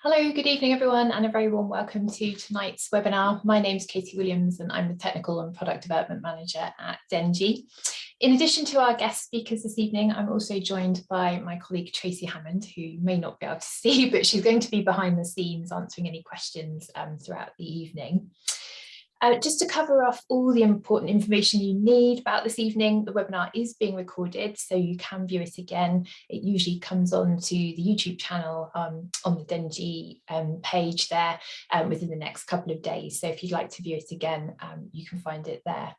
Hello, good evening everyone, and a very warm welcome to tonight's webinar. My name is Katie Williams and I'm the Technical and Product Development Manager at Dengi. In addition to our guest speakers this evening, I'm also joined by my colleague Tracy Hammond, who you may not be able to see, but she's going to be behind the scenes answering any questions throughout the evening. Just to cover off all the important information you need about this evening, the webinar is being recorded, so you can view it again. It usually comes on to the YouTube channel on the Dengi page there within the next couple of days. So if you'd like to view it again, you can find it there.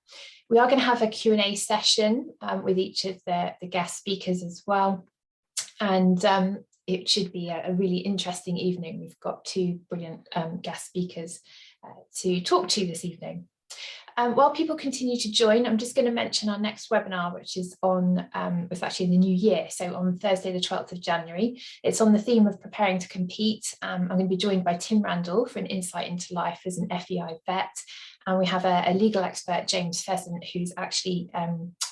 We are going to have a Q&A session with each of the guest speakers as well. And it should be a really interesting evening. We've got two brilliant guest speakers to talk to this evening. While people continue to join, I'm just going to mention our next webinar, which is on, it's actually in the new year, so on Thursday, the 12th of January. It's on the theme of preparing to compete. I'm going to be joined by Tim Randall for an insight into life as an FEI vet. And we have a legal expert, James Pheasant, who's actually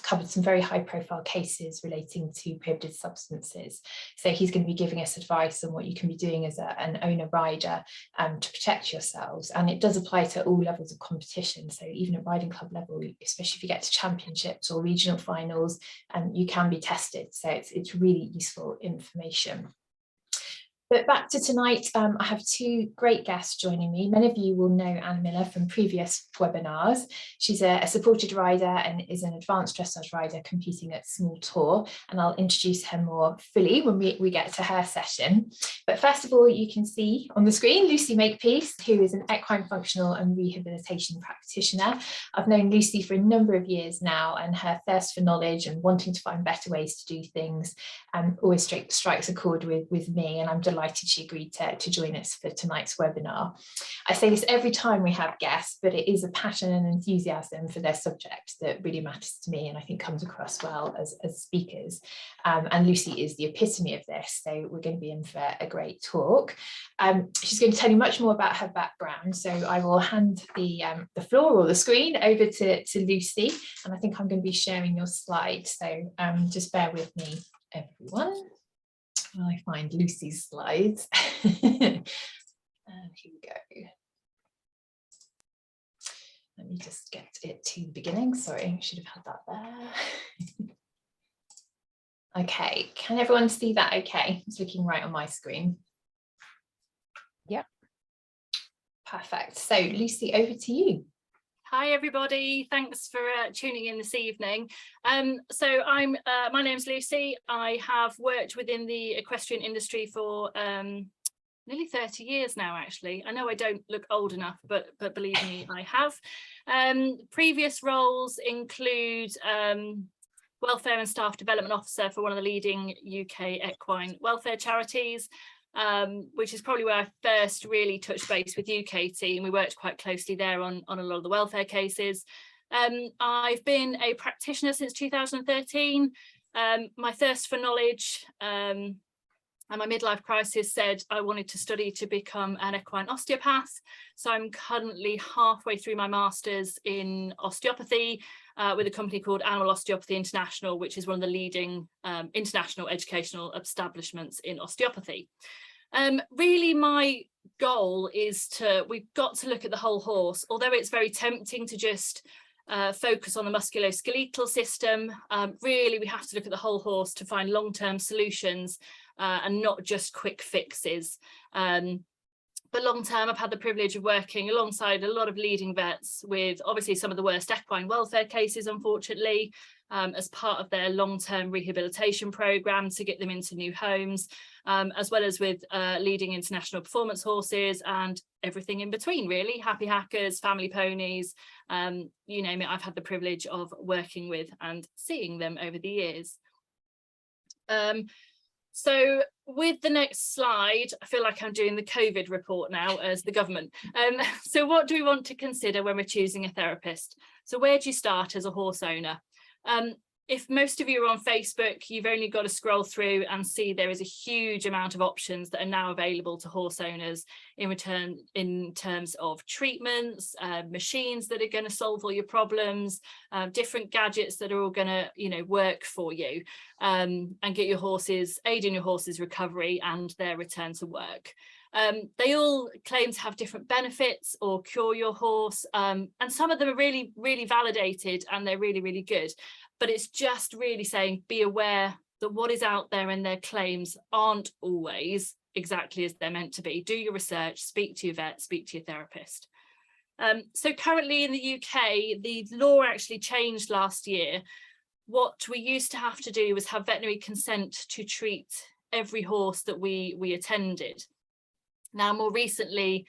covered some very high profile cases relating to prohibited substances. So he's going to be giving us advice on what you can be doing as an owner rider to protect yourselves. And it does apply to all levels of competition. So even at riding club level, especially if you get to championships or regional finals, you can be tested. So it's really useful information. But back to tonight, I have two great guests joining me. Many of you will know Anne Miller from previous webinars. She's a supported rider and is an advanced dressage rider competing at Small Tour, and I'll introduce her more fully when we get to her session. But first of all, you can see on the screen Lucy Makepeace, who is an equine functional and rehabilitation practitioner. I've known Lucy for a number of years now, and her thirst for knowledge and wanting to find better ways to do things always strikes a chord with me, and I'm delighted she agreed to join us for tonight's webinar. I say this every time we have guests, but it is a passion and enthusiasm for their subject that really matters to me, and I think comes across well as speakers. And Lucy is the epitome of this, so we're going to be in for a great talk. She's going to tell you much more about her background, so I will hand the floor or the screen over to Lucy, and I think I'm going to be sharing your slides, so just bear with me, everyone, while I find Lucy's slides. And here we go. Let me just get it to the beginning. Sorry, I should have had that there. Okay, can everyone see that okay? It's looking right on my screen. Yep. Perfect. So Lucy, over to you. Hi everybody, thanks for tuning in this evening. So my name's Lucy. I have worked within the equestrian industry for nearly 30 years now, actually. I know I don't look old enough, but believe me, I have. Previous roles include Welfare and Staff Development Officer for one of the leading UK equine welfare charities, which is probably where I first really touched base with you, Katie, and we worked quite closely there on a lot of the welfare cases. I've been a practitioner since 2013. My thirst for knowledge and my midlife crisis said I wanted to study to become an equine osteopath. So I'm currently halfway through my master's in osteopathy with a company called Animal Osteopathy International, which is one of the leading international educational establishments in osteopathy. Really, my goal is we've got to look at the whole horse, although it's very tempting to just focus on the musculoskeletal system. Really, we have to look at the whole horse to find long-term solutions and not just quick fixes. But long term, I've had the privilege of working alongside a lot of leading vets with obviously some of the worst equine welfare cases, unfortunately, as part of their long-term rehabilitation programme to get them into new homes, as well as with leading international performance horses and everything in between, really. Happy hackers, family ponies, you name it, I've had the privilege of working with and seeing them over the years. So with the next slide, I feel like I'm doing the COVID report now as the government. So what do we want to consider when we're choosing a therapist? So where do you start as a horse owner? If most of you are on Facebook, you've only got to scroll through and see there is a huge amount of options that are now available to horse owners in terms of treatments, machines that are going to solve all your problems, different gadgets that are all going to, work for you and get your horses, aid in your horse's recovery and their return to work. They all claim to have different benefits or cure your horse, and some of them are really, really validated and they're really, really good. But it's just really saying, be aware that what is out there in their claims aren't always exactly as they're meant to be. Do your research, speak to your vet, speak to your therapist. So currently in the UK, the law actually changed last year. What we used to have to do was have veterinary consent to treat every horse that we attended. Now, more recently,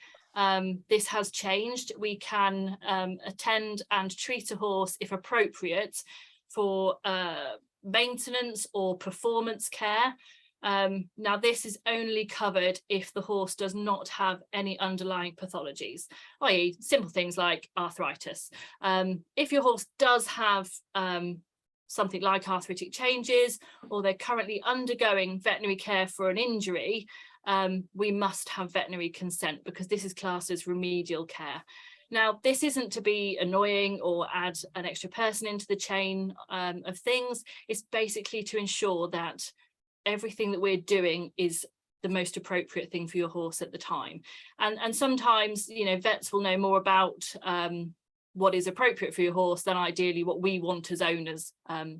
this has changed. We can attend and treat a horse, if appropriate, for maintenance or performance care. Now, this is only covered if the horse does not have any underlying pathologies, i.e. simple things like arthritis. If your horse does have something like arthritic changes, or they're currently undergoing veterinary care for an injury, we must have veterinary consent, because this is classed as remedial care. Now, this isn't to be annoying or add an extra person into the chain of things. It's basically to ensure that everything that we're doing is the most appropriate thing for your horse at the time. And sometimes, you know, vets will know more about what is appropriate for your horse than ideally what we want as owners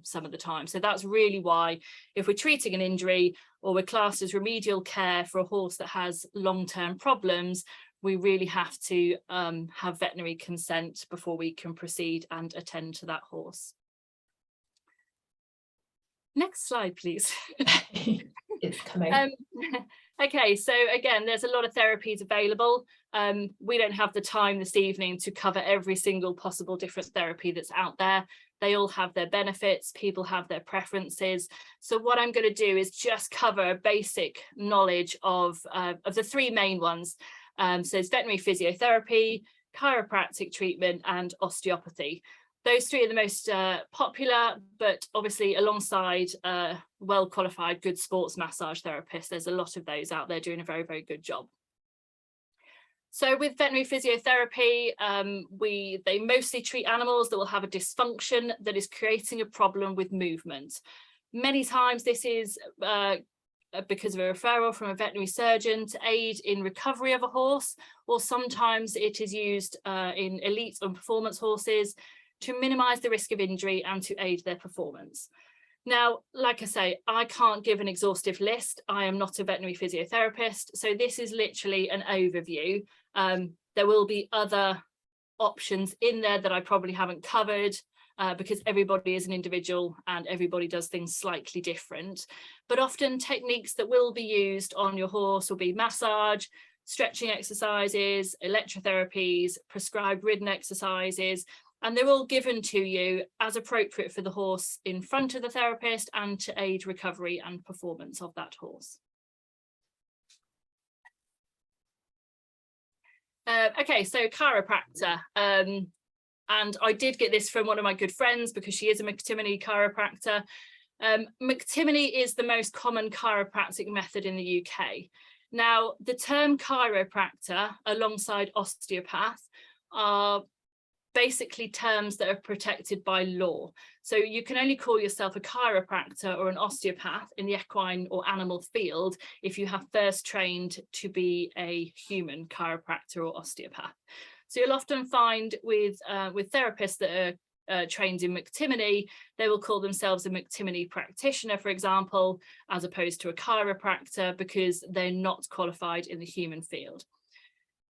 some of the time. So that's really why, if we're treating an injury or we're classed as remedial care for a horse that has long-term problems, we really have to have veterinary consent before we can proceed and attend to that horse. Next slide, please. It's coming. Okay, so again, there's a lot of therapies available. We don't have the time this evening to cover every single possible different therapy that's out there. They all have their benefits, people have their preferences. So what I'm going to do is just cover basic knowledge of the three main ones. So it's veterinary physiotherapy, chiropractic treatment, and osteopathy. Those three are the most popular, but obviously alongside well-qualified good sports massage therapists, there's a lot of those out there doing a very, very good job. So with veterinary physiotherapy, they mostly treat animals that will have a dysfunction that is creating a problem with movement. Many times this is because of a referral from a veterinary surgeon to aid in recovery of a horse, or sometimes it is used in elite and performance horses to minimise the risk of injury and to aid their performance. Now, like I say, I can't give an exhaustive list. I am not a veterinary physiotherapist, so this is literally an overview. There will be other options in there that I probably haven't covered because everybody is an individual and everybody does things slightly different. But often techniques that will be used on your horse will be massage, stretching exercises, electrotherapies, prescribed ridden exercises, and they're all given to you as appropriate for the horse in front of the therapist and to aid recovery and performance of that horse. Okay, so chiropractor. And I did get this from one of my good friends because she is a McTimoney chiropractor. McTimoney is the most common chiropractic method in the UK. Now, the term chiropractor alongside osteopath are basically terms that are protected by law. So you can only call yourself a chiropractor or an osteopath in the equine or animal field if you have first trained to be a human chiropractor or osteopath. So you'll often find with therapists that are trained in McTimoney, they will call themselves a McTimoney practitioner, for example, as opposed to a chiropractor, because they're not qualified in the human field.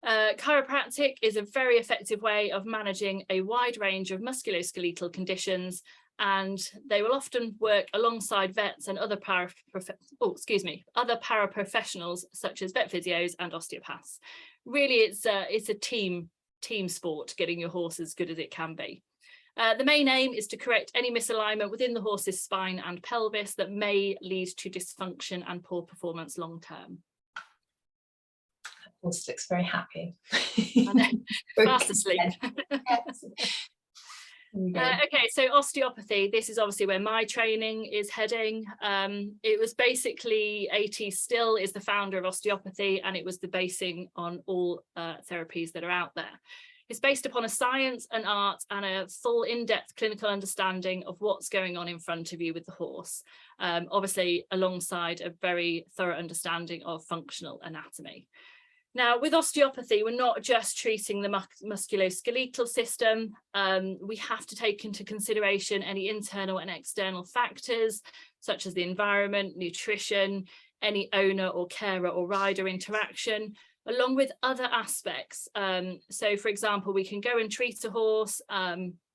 Chiropractic is a very effective way of managing a wide range of musculoskeletal conditions, and they will often work alongside vets and other paraprofessionals such as vet physios and osteopaths. Really, it's a team sport, getting your horse as good as it can be. The main aim is to correct any misalignment within the horse's spine and pelvis that may lead to dysfunction and poor performance long term. Horse looks very happy. Fast asleep. Okay, so osteopathy, this is obviously where my training is heading. It was basically, A.T. Still is the founder of osteopathy, and it was the basing on all therapies that are out there. It's based upon a science, an art, and a full in-depth clinical understanding of what's going on in front of you with the horse, obviously alongside a very thorough understanding of functional anatomy. Now, with osteopathy, we're not just treating the musculoskeletal system. We have to take into consideration any internal and external factors, such as the environment, nutrition, any owner or carer or rider interaction, along with other aspects. So, for example, we can go and treat a horse.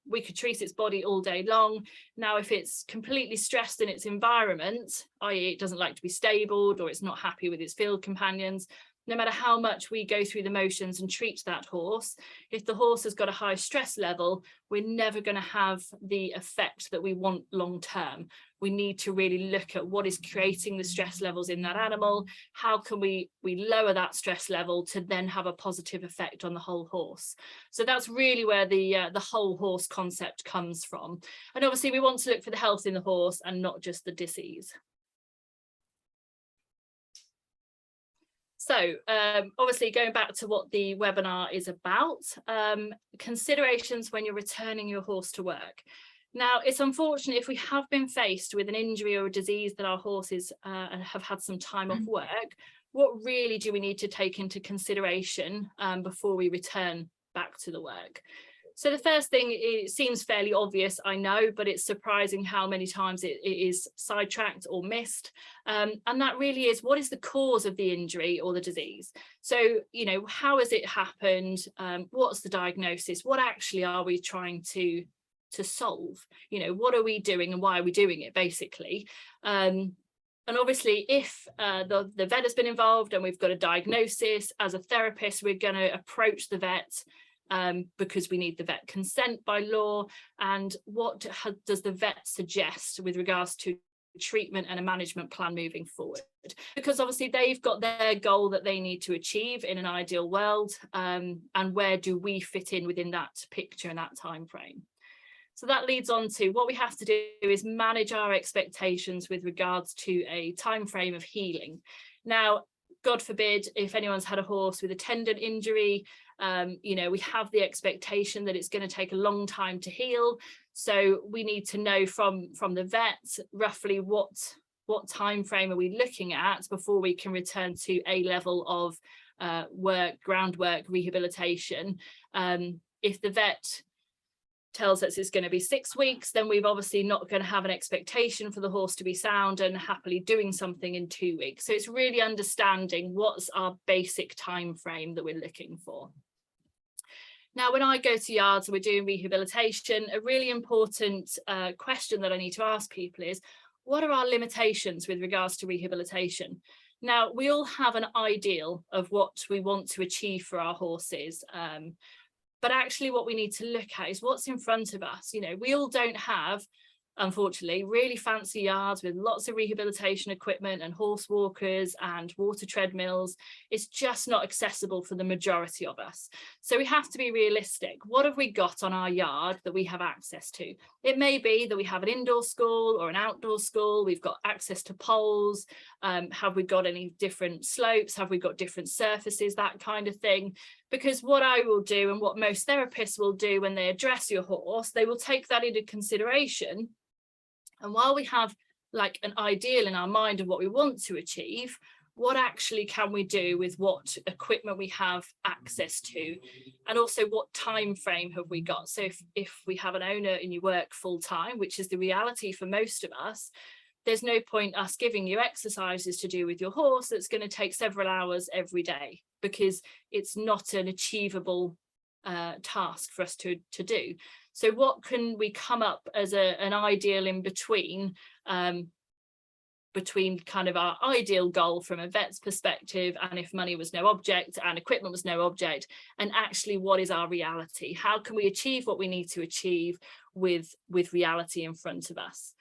We could treat its body all day long. Now, if it's completely stressed in its environment, i.e. it doesn't like to be stabled or it's not happy with its field companions, no matter how much we go through the motions and treat that horse, if the horse has got a high stress level, we're never going to have the effect that we want long term. We need to really look at what is creating the stress levels in that animal. How can we lower that stress level to then have a positive effect on the whole horse? So that's really where the whole horse concept comes from. And obviously we want to look for the health in the horse and not just the disease. So obviously going back to what the webinar is about, considerations when you're returning your horse to work. Now, it's unfortunate if we have been faced with an injury or a disease that our horses have had some time off work, what really do we need to take into consideration before we return back to the work? So the first thing, it seems fairly obvious, I know, but it's surprising how many times it is sidetracked or missed. And that really is, what is the cause of the injury or the disease? So, you know, how has it happened? What's the diagnosis? What actually are we trying to solve? You know, what are we doing and why are we doing it, basically? And obviously, if the vet has been involved and we've got a diagnosis, as a therapist, we're going to approach the vet because we need the vet consent by law. And what does the vet suggest with regards to treatment and a management plan moving forward? Because obviously they've got their goal that they need to achieve in an ideal world, and where do we fit in within that picture and that time frame? So that leads on to what we have to do is manage our expectations with regards to a time frame of healing. Now, God forbid, if anyone's had a horse with a tendon injury, you know, we have the expectation that it's going to take a long time to heal. So we need to know from the vet roughly what time frame are we looking at before we can return to a level of groundwork rehabilitation. If the vet tells us it's going to be 6 weeks, then we've obviously not going to have an expectation for the horse to be sound and happily doing something in 2 weeks. So it's really understanding what's our basic time frame that we're looking for. Now, when I go to yards and we're doing rehabilitation, a really important question that I need to ask people is, what are our limitations with regards to rehabilitation? Now, we all have an ideal of what we want to achieve for our horses. But actually what we need to look at is what's in front of us. You know, we all don't have, unfortunately, really fancy yards with lots of rehabilitation equipment and horse walkers and water treadmills. It's just not accessible for the majority of us. So we have to be realistic. What have we got on our yard that we have access to? It may be that we have an indoor school or an outdoor school. We've got access to poles. Have we got any different slopes? Have we got different surfaces? That kind of thing. Because what I will do and what most therapists will do when they address your horse, they will take that into consideration. And while we have like an ideal in our mind of what we want to achieve, what actually can we do with what equipment we have access to? And also what time frame have we got? So if we have an owner and you work full time, which is the reality for most of us, there's no point us giving you exercises to do with your horse that's going to take several hours every day, because it's not an achievable task for us to do. So what can we come up as an ideal in between kind of our ideal goal from a vet's perspective, and if money was no object and equipment was no object, and actually what is our reality? How can we achieve what we need to achieve with reality in front of us?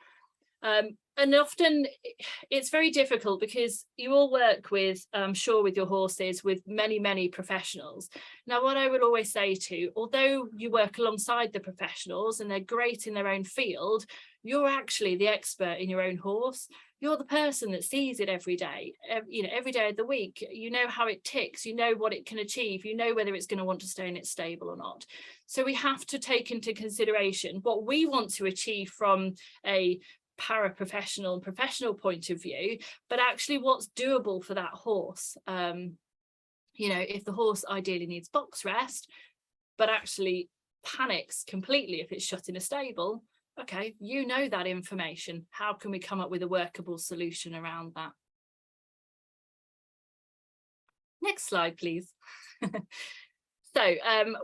And often it's very difficult because you all work with, I'm sure, with your horses, with many professionals. Now, what I would always say to, although you work alongside the professionals and they're great in their own field, you're actually the expert in your own horse. You're the person that sees it every day, you know, every day of the week. You know how it ticks, you know what it can achieve, you know whether it's going to want to stay in its stable or not. So we have to take into consideration what we want to achieve from a paraprofessional and professional point of view, but actually what's doable for that horse. You know, if the horse ideally needs box rest, but actually panics completely if it's shut in a stable, okay, you know that information. How can we come up with a workable solution around that? Next slide, please. So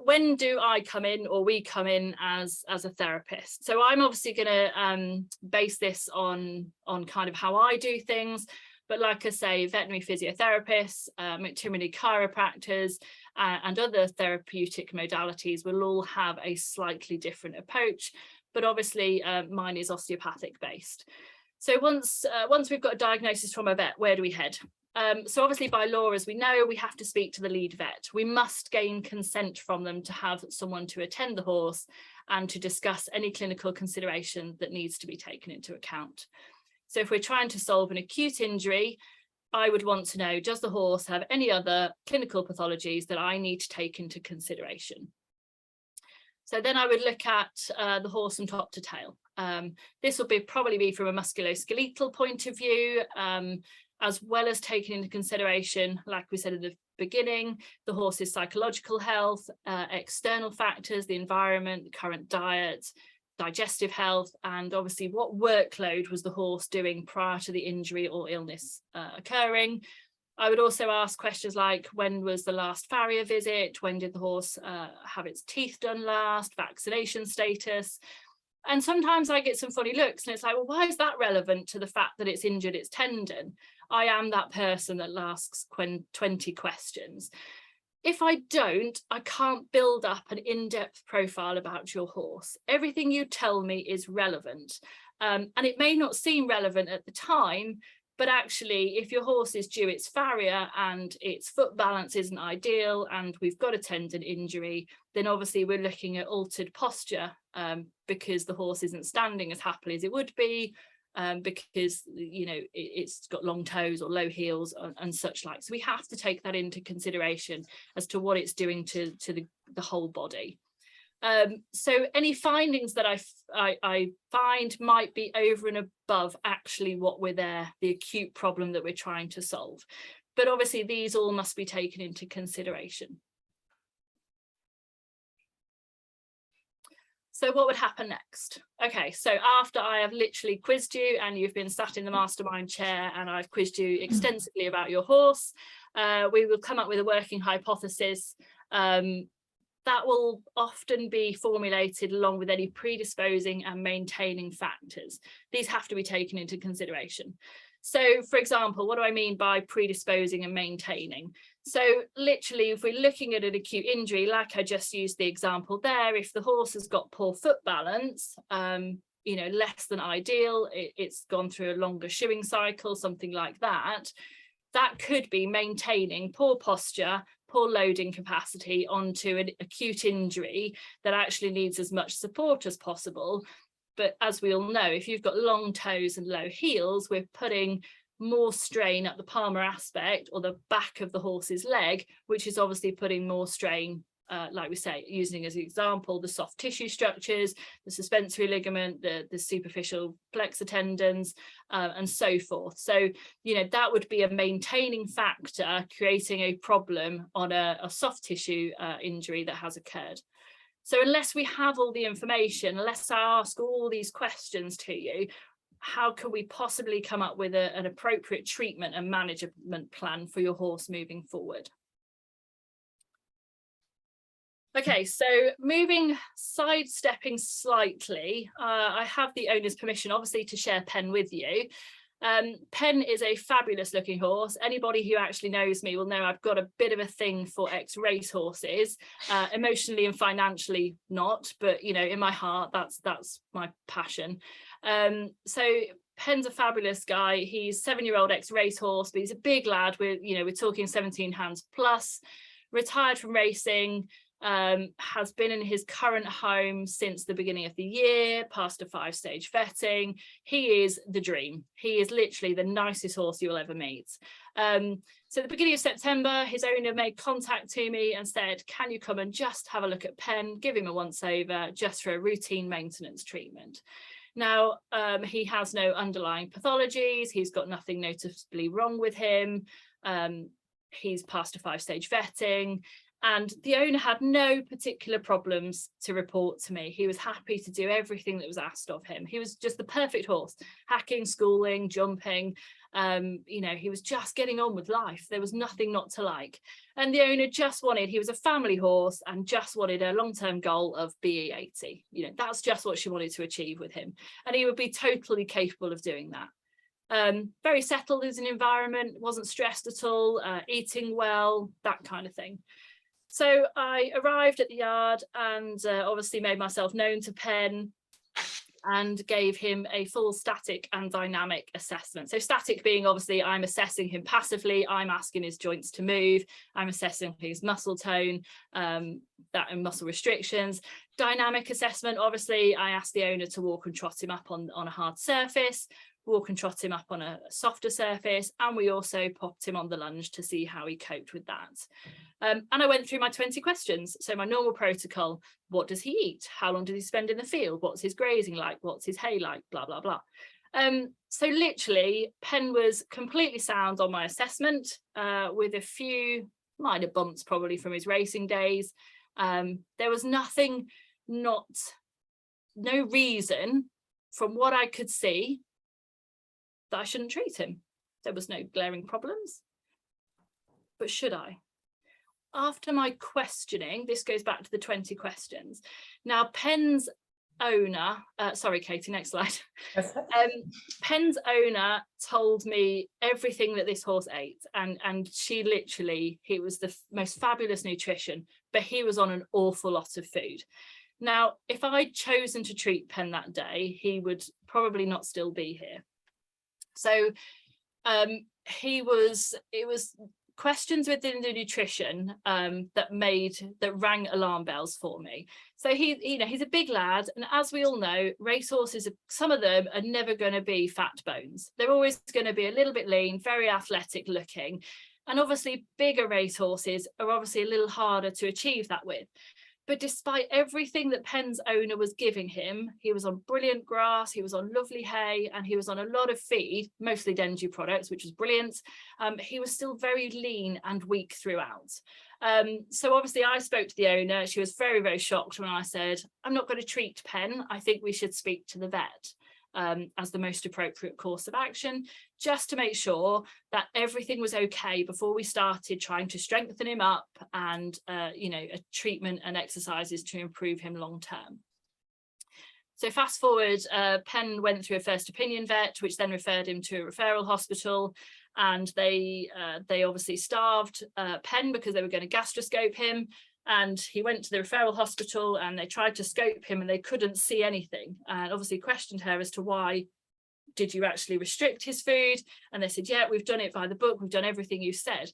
when do I come in, or we come in as a therapist? So I'm obviously going to base this on kind of how I do things. But like I say, veterinary physiotherapists, veterinary chiropractors, and other therapeutic modalities will all have a slightly different approach. But obviously, mine is osteopathic based. So once we've got a diagnosis from a vet, where do we head? So obviously by law, as we know, we have to speak to the lead vet. We must gain consent from them to have someone to attend the horse and to discuss any clinical consideration that needs to be taken into account. So if we're trying to solve an acute injury, I would want to know, does the horse have any other clinical pathologies that I need to take into consideration? So then I would look at the horse from top to tail. This will probably be from a musculoskeletal point of view, as well as taking into consideration, like we said at the beginning, the horse's psychological health, external factors, the environment, the current diet, digestive health, and obviously what workload was the horse doing prior to the injury or illness occurring. I would also ask questions like, when was the last farrier visit? When did the horse have its teeth done last? Vaccination status? And sometimes I get some funny looks and it's like, well, why is that relevant to the fact that it's injured its tendon? I am that person that asks 20 questions. If I don't, I can't build up an in-depth profile about your horse. Everything you tell me is relevant. And it may not seem relevant at the time, but actually, if your horse is due its farrier and its foot balance isn't ideal and we've got a tendon injury, then obviously we're looking at altered posture because the horse isn't standing as happily as it would be, because, you know, it's got long toes or low heels and such like. So we have to take that into consideration as to what it's doing to the whole body. So any findings that I find might be over and above actually what we're there, the acute problem that we're trying to solve. But obviously these all must be taken into consideration. So what would happen next? Okay, so after I have literally quizzed you and you've been sat in the mastermind chair and I've quizzed you extensively about your horse, we will come up with a working hypothesis. That will often be formulated along with any predisposing and maintaining factors. These have to be taken into consideration. So, for example, what do I mean by predisposing and maintaining? So literally, if we're looking at an acute injury, like I just used the example there, if the horse has got poor foot balance, you know, less than ideal, it's gone through a longer shoeing cycle, something like that, that could be maintaining poor posture, poor loading capacity onto an acute injury that actually needs as much support as possible. But as we all know, if you've got long toes and low heels, we're putting more strain at the palmar aspect or the back of the horse's leg, which is obviously putting more strain, like we say, using as an example, the soft tissue structures, the suspensory ligament, the superficial flexor tendons, and so forth. So, you know, that would be a maintaining factor, creating a problem on a soft tissue injury that has occurred. So unless we have all the information, unless I ask all these questions to you, how can we possibly come up with an appropriate treatment and management plan for your horse moving forward? Okay, so sidestepping slightly, I have the owner's permission, obviously, to share Pen with you. Pen is a fabulous looking horse. Anybody who actually knows me will know I've got a bit of a thing for ex-race horses, emotionally and financially not, but you know, in my heart, that's my passion. So Pen's a fabulous guy. He's 7-year-old ex-race horse, but he's a big lad. We're talking 17 hands plus, retired from racing, has been in his current home since the beginning of the year, passed a 5-stage vetting. He is the dream. He is literally the nicest horse you'll ever meet. So at the beginning of September, his owner made contact to me and said, can you come and just have a look at Pen, give him a once over just for a routine maintenance treatment. Now, he has no underlying pathologies. He's got nothing noticeably wrong with him. he's passed a 5-stage vetting, and the owner had no particular problems to report to me. He was happy to do everything that was asked of him. He was just the perfect horse, hacking, schooling, jumping. You know, he was just getting on with life. There was nothing not to like. And the owner just wanted, he was a family horse and just wanted a long-term goal of BE80. You know, that's just what she wanted to achieve with him. And he would be totally capable of doing that. Very settled as an environment, wasn't stressed at all, eating well, that kind of thing. So I arrived at the yard and obviously made myself known to Penn and gave him a full static and dynamic assessment. So static being obviously I'm assessing him passively, I'm asking his joints to move, I'm assessing his muscle tone, that and muscle restrictions. Dynamic assessment, obviously I asked the owner to walk and trot him up on a hard surface, walk and trot him up on a softer surface, and we also popped him on the lunge to see how he coped with that. And I went through my 20 questions. So my normal protocol: what does he eat? How long does he spend in the field? What's his grazing like? What's his hay like? Blah, blah, blah. So literally, Penn was completely sound on my assessment, with a few minor bumps probably from his racing days. There was no reason from what I could see that I shouldn't treat him. There was no glaring problems. But should I? After my questioning, this goes back to the 20 questions. Now, Penn's owner, sorry, Katie, next slide. Penn's owner told me everything that this horse ate, and she literally, he was the most fabulous nutrition, but he was on an awful lot of food. Now, if I'd chosen to treat Penn that day, he would probably not still be here. So it was questions within the nutrition that rang alarm bells for me. So he's a big lad, and as we all know, racehorses, some of them are never going to be fat bones. They're always going to be a little bit lean, very athletic looking, and obviously bigger racehorses are obviously a little harder to achieve that with. But despite everything that Penn's owner was giving him, he was on brilliant grass, he was on lovely hay, and he was on a lot of feed, mostly Denji products, which was brilliant. He was still very lean and weak throughout. So obviously I spoke to the owner. She was very, very shocked when I said, I'm not going to treat Penn. I think we should speak to the vet as the most appropriate course of action, just to make sure that everything was okay before we started trying to strengthen him up and a treatment and exercises to improve him long term. So fast forward, Penn went through a first opinion vet, which then referred him to a referral hospital, and they obviously starved Penn because they were going to gastroscope him. And he went to the referral hospital and they tried to scope him and they couldn't see anything, and obviously questioned her as to why did you actually restrict his food. And they said, yeah, we've done it by the book, we've done everything you said.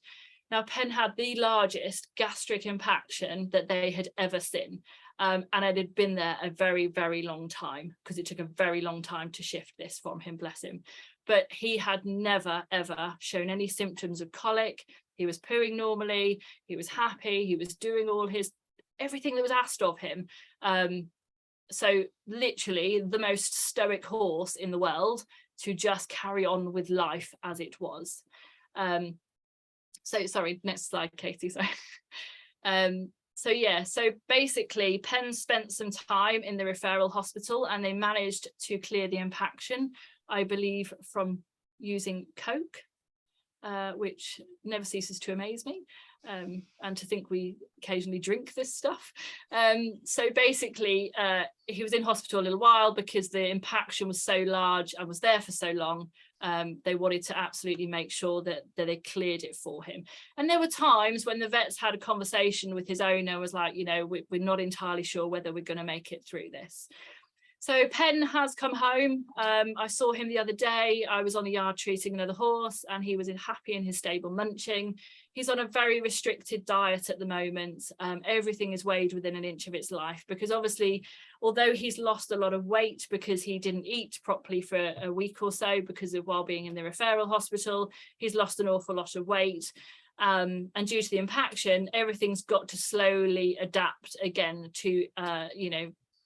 Now, Penn had the largest gastric impaction that they had ever seen, and it had been there a very, very long time, because it took a very long time to shift this from him, bless him. But he had never ever shown any symptoms of colic. He was pooing normally, he was happy, he was doing everything that was asked of him. So literally the most stoic horse in the world to just carry on with life as it was. So sorry, next slide, Katie. So basically Penn spent some time in the referral hospital and they managed to clear the impaction, I believe, from using Coke, which never ceases to amaze me, and to think we occasionally drink this stuff. So basically he was in hospital a little while because the impaction was so large and was there for so long. They wanted to absolutely make sure that they cleared it for him. And there were times when the vets had a conversation with his owner, was like, we're not entirely sure whether we're going to make it through this. So Penn has come home. I saw him the other day. I was on the yard treating another horse and he was happy in his stable munching. He's on a very restricted diet at the moment. Everything is weighed within an inch of its life, because obviously, although he's lost a lot of weight because he didn't eat properly for a week or so because of while being in the referral hospital, he's lost an awful lot of weight. And due to the impaction, everything's got to slowly adapt again to,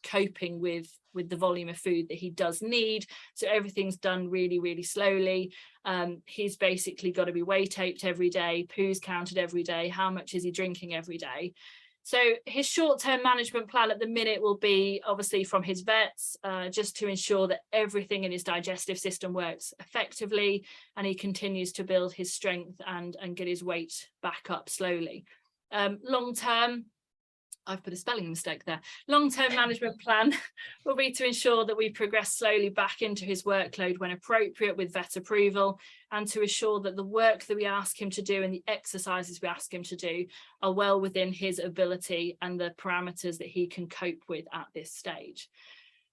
coping with the volume of food that he does need. So everything's done really, really slowly. He's basically got to be weigh taped every day, poos counted every day, how much is he drinking every day. So his short-term management plan at the minute will be obviously from his vets, just to ensure that everything in his digestive system works effectively and he continues to build his strength and get his weight back up slowly. Long-term, I've put a spelling mistake there. Long-term management plan will be to ensure that we progress slowly back into his workload when appropriate with vet approval, and to ensure that the work that we ask him to do and the exercises we ask him to do are well within his ability and the parameters that he can cope with at this stage.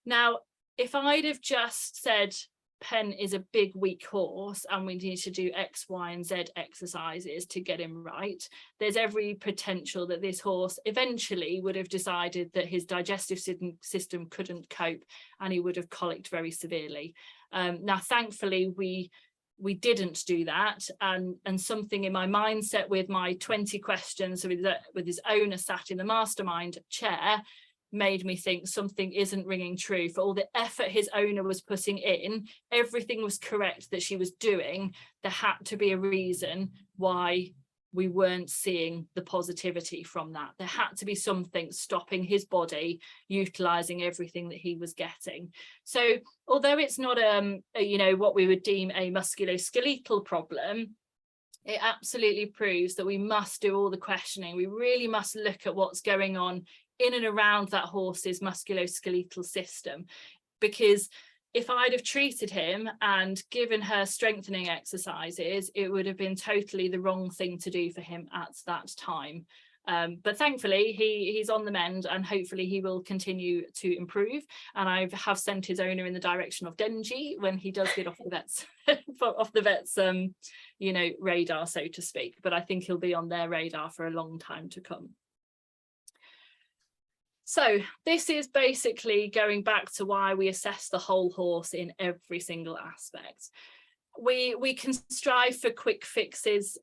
Now, if I'd have just said, Pen is a big weak horse and we need to do X, Y and Z exercises to get him right, there's every potential that this horse eventually would have decided that his digestive system couldn't cope and he would have colicked very severely. Now thankfully we didn't do that, and something in my mindset with my 20 questions with his owner sat in the mastermind chair made me think something isn't ringing true. For all the effort his owner was putting in, everything was correct that she was doing, there had to be a reason why we weren't seeing the positivity from that. There had to be something stopping his body utilizing everything that he was getting. So although it's not you know, what we would deem a musculoskeletal problem, it absolutely proves that we must do all the questioning. We really must look at what's going on in and around that horse's musculoskeletal system, because if I'd have treated him and given her strengthening exercises, it would have been totally the wrong thing to do for him at that time. But thankfully he's on the mend and hopefully he will continue to improve, and I have sent his owner in the direction of Denji when he does get off the vets you know, radar, so to speak, but I think he'll be on their radar for a long time to come. So this is basically going back to why we assess the whole horse in every single aspect. We can strive for quick fixes,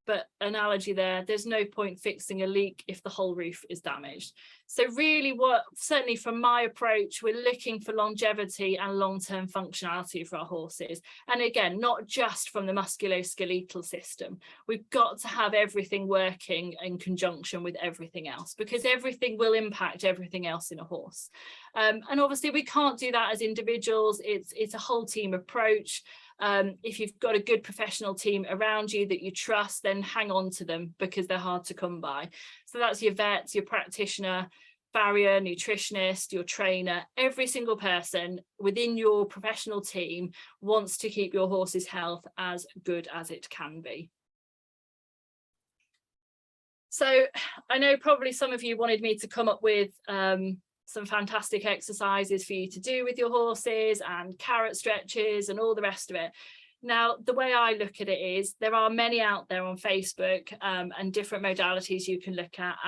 but analogy there's no point fixing a leak if the whole roof is damaged. So really certainly from my approach, we're looking for longevity and long-term functionality for our horses. And again, not just from the musculoskeletal system. We've got to have everything working in conjunction with everything else, because everything will impact everything else in a horse. And obviously we can't do that as individuals. It's a whole team approach. If you've got a good professional team around you that you trust, then hang on to them because they're hard to come by. So that's your vets, your practitioner, farrier, nutritionist, your trainer. Every single person within your professional team wants to keep your horse's health as good as it can be. So I know probably some of you wanted me to come up with some fantastic exercises for you to do with your horses and carrot stretches and all the rest of it. Now, the way I look at it is there are many out there on Facebook and different modalities you can look at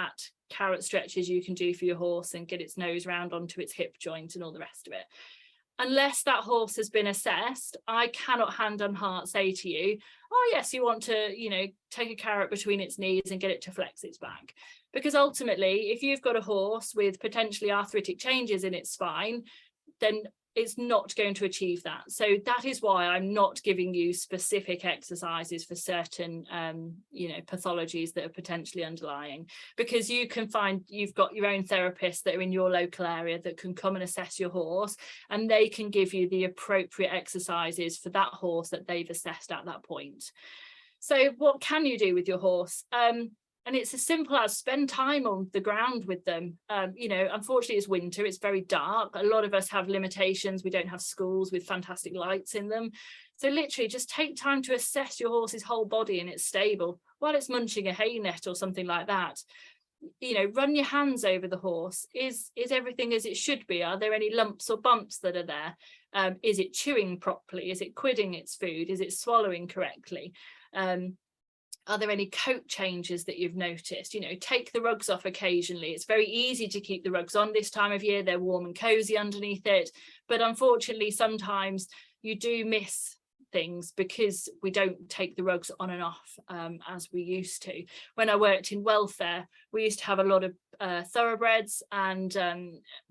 carrot stretches you can do for your horse and get its nose round onto its hip joint and all the rest of it. Unless that horse has been assessed, I cannot hand on heart say to you, oh yes, you want to, you know, take a carrot between its knees and get it to flex its back. Because ultimately, if you've got a horse with potentially arthritic changes in its spine, then it's not going to achieve that. So that is why I'm not giving you specific exercises for certain you know, pathologies that are potentially underlying, because you can find you've got your own therapists that are in your local area that can come and assess your horse, and they can give you the appropriate exercises for that horse that they've assessed at that point. So what can you do with your horse? And it's as simple as spend time on the ground with them. You know, unfortunately it's winter, it's very dark. A lot of us have limitations. We don't have schools with fantastic lights in them. So literally just take time to assess your horse's whole body in its stable while it's munching a hay net or something like that. You know, run your hands over the horse. Is everything as it should be? Are there any lumps or bumps that are there? Is it chewing properly? Is it quidding its food? Is it swallowing correctly? Are there any coat changes that you've noticed? You know, take the rugs off occasionally. It's very easy to keep the rugs on this time of year. They're warm and cozy underneath it. But unfortunately, sometimes you do miss things because we don't take the rugs on and off as we used to. When I worked in welfare, we used to have a lot of thoroughbreds, and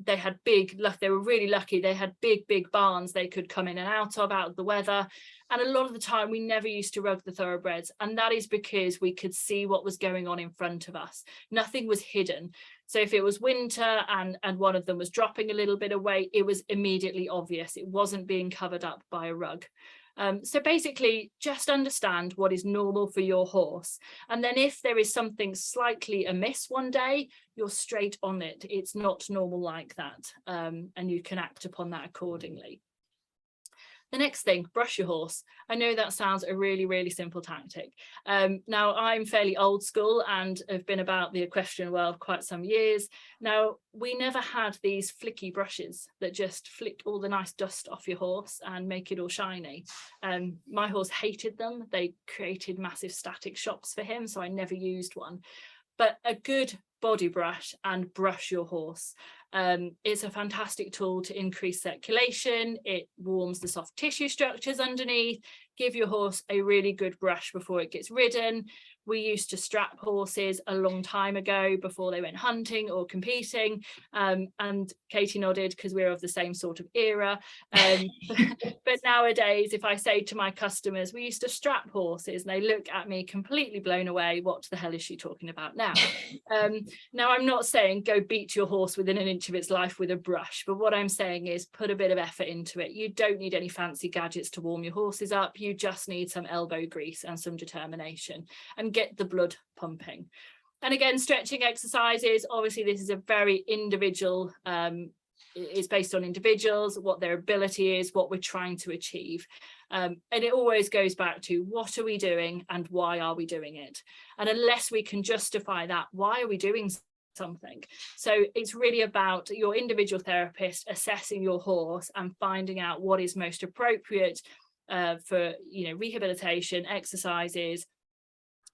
they had they were really lucky. They had big barns they could come in and out of the weather. And a lot of the time we never used to rug the thoroughbreds. And that is because we could see what was going on in front of us. Nothing was hidden. So if it was winter and one of them was dropping a little bit of weight, it was immediately obvious. It wasn't being covered up by a rug. So basically, just understand what is normal for your horse. And then if there is something slightly amiss one day, you're straight on it. It's not normal like that. And you can act upon that accordingly. The next thing, brush your horse. I know that sounds a really simple tactic. Now, I'm fairly old school and have been about the equestrian world quite some years. Now, we never had these flicky brushes that just flick all the nice dust off your horse and make it all shiny. My horse hated them. They created massive static shops for him, so I never used one. But a good body brush and brush your horse. It's a fantastic tool to increase circulation. It warms the soft tissue structures underneath. Give your horse a really good brush before it gets ridden. We used to strap horses a long time ago before they went hunting or competing. And Katie nodded because we're of the same sort of era. But nowadays, if I say to my customers, we used to strap horses, and they look at me completely blown away. What the hell is she talking about now? Now, I'm not saying go beat your horse within an inch of its life with a brush, but what I'm saying is put a bit of effort into it. You don't need any fancy gadgets to warm your horses up. You just need some elbow grease and some determination, and get the blood pumping. And again, stretching exercises, obviously this is a very individual, it's based on individuals, what their ability is, what we're trying to achieve. And it always goes back to what are we doing and why are we doing it? And unless we can justify that, why are we doing something? So it's really about your individual therapist assessing your horse and finding out what is most appropriate for, rehabilitation exercises.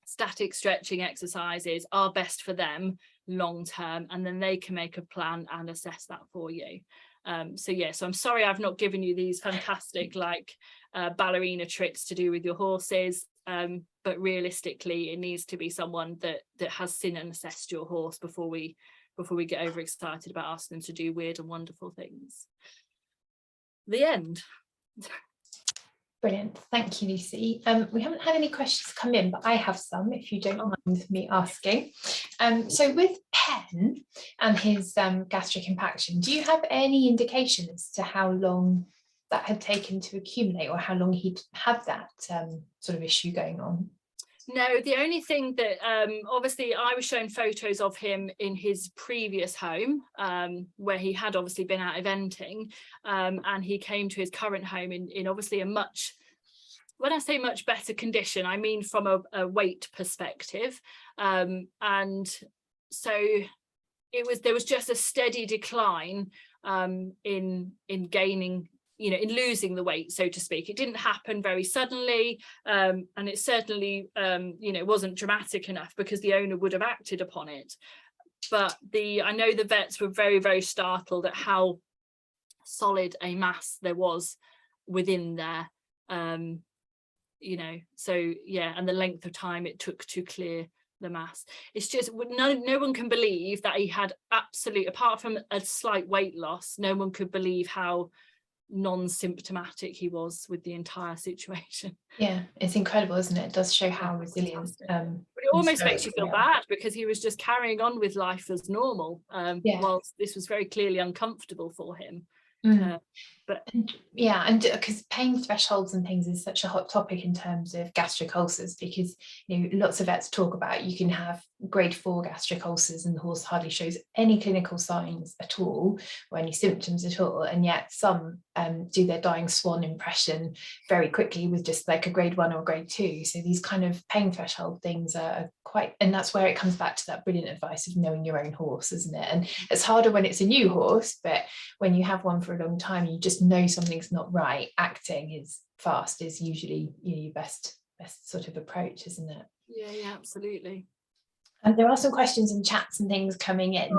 Static stretching exercises are best for them long term, and then they can make a plan and assess that for you. So I'm sorry I've not given you these fantastic ballerina tricks to do with your horses, but realistically it needs to be someone that has seen and assessed your horse before we get overexcited about asking them to do weird and wonderful things. The end. Brilliant. Thank you, Lucy. We haven't had any questions come in, but I have some, if you don't mind me asking. So with Penn and his gastric impaction, do you have any indication as to how long that had taken to accumulate, or how long he'd had that sort of issue going on? No, the only thing that obviously I was shown photos of him in his previous home, where he had obviously been out eventing, and he came to his current home in obviously a much, when I say much better condition, I mean from a weight perspective. And so there was just a steady decline in gaining, in losing the weight, so to speak. It didn't happen very suddenly, and it certainly, wasn't dramatic enough because the owner would have acted upon it. But I know the vets were very, very startled at how solid a mass there was within there, and the length of time it took to clear the mass. It's just no one can believe that he had apart from a slight weight loss, no one could believe how non-symptomatic he was with the entire situation. Yeah, it's incredible, isn't it? It does show how resilient. But it almost makes you feel bad because he was just carrying on with life as normal, whilst this was very clearly uncomfortable for him. And because pain thresholds and things is such a hot topic in terms of gastric ulcers, because lots of vets talk about you can have grade 4 gastric ulcers and the horse hardly shows any clinical signs at all or any symptoms at all, and yet some do their dying swan impression very quickly with just like a grade 1 or grade 2. So these kind of pain threshold things are quite, and that's where it comes back to that brilliant advice of knowing your own horse, isn't it? And it's harder when it's a new horse, but when you have one for a long time, you just know something's not right. Acting is usually your best sort of approach, isn't it? Yeah, absolutely. And there are some questions and chats and things coming in.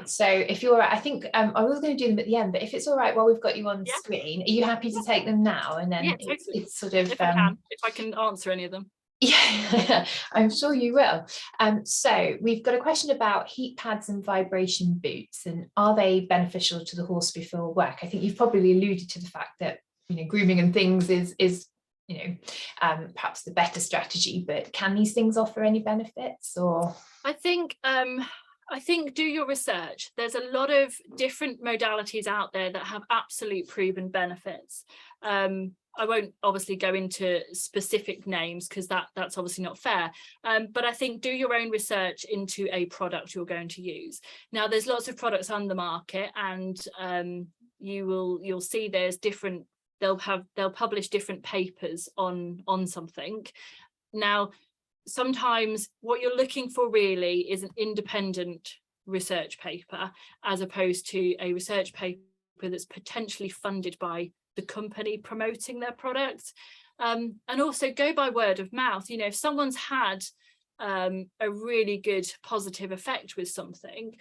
So if you're, I think I was going to do them at the end, but if it's all right while we've got you on screen, are you happy to take them now? And then totally. it's sort of if I can answer any of them. Yeah, I'm sure you will. So we've got a question about heat pads and vibration boots, and are they beneficial to the horse before work? I think you've probably alluded to the fact that, you know, grooming and things is you know, perhaps the better strategy, but can these things offer any benefits? Or I think do your research. There's a lot of different modalities out there that have absolute proven benefits. I won't obviously go into specific names because that's obviously not fair, but I think do your own research into a product you're going to use. Now, there's lots of products on the market, and you'll see there's different, they'll publish different papers on something. Now, sometimes what you're looking for really is an independent research paper, as opposed to a research paper that's potentially funded by the company promoting their product. And also go by word of mouth. You know, if someone's had a really good positive effect with something,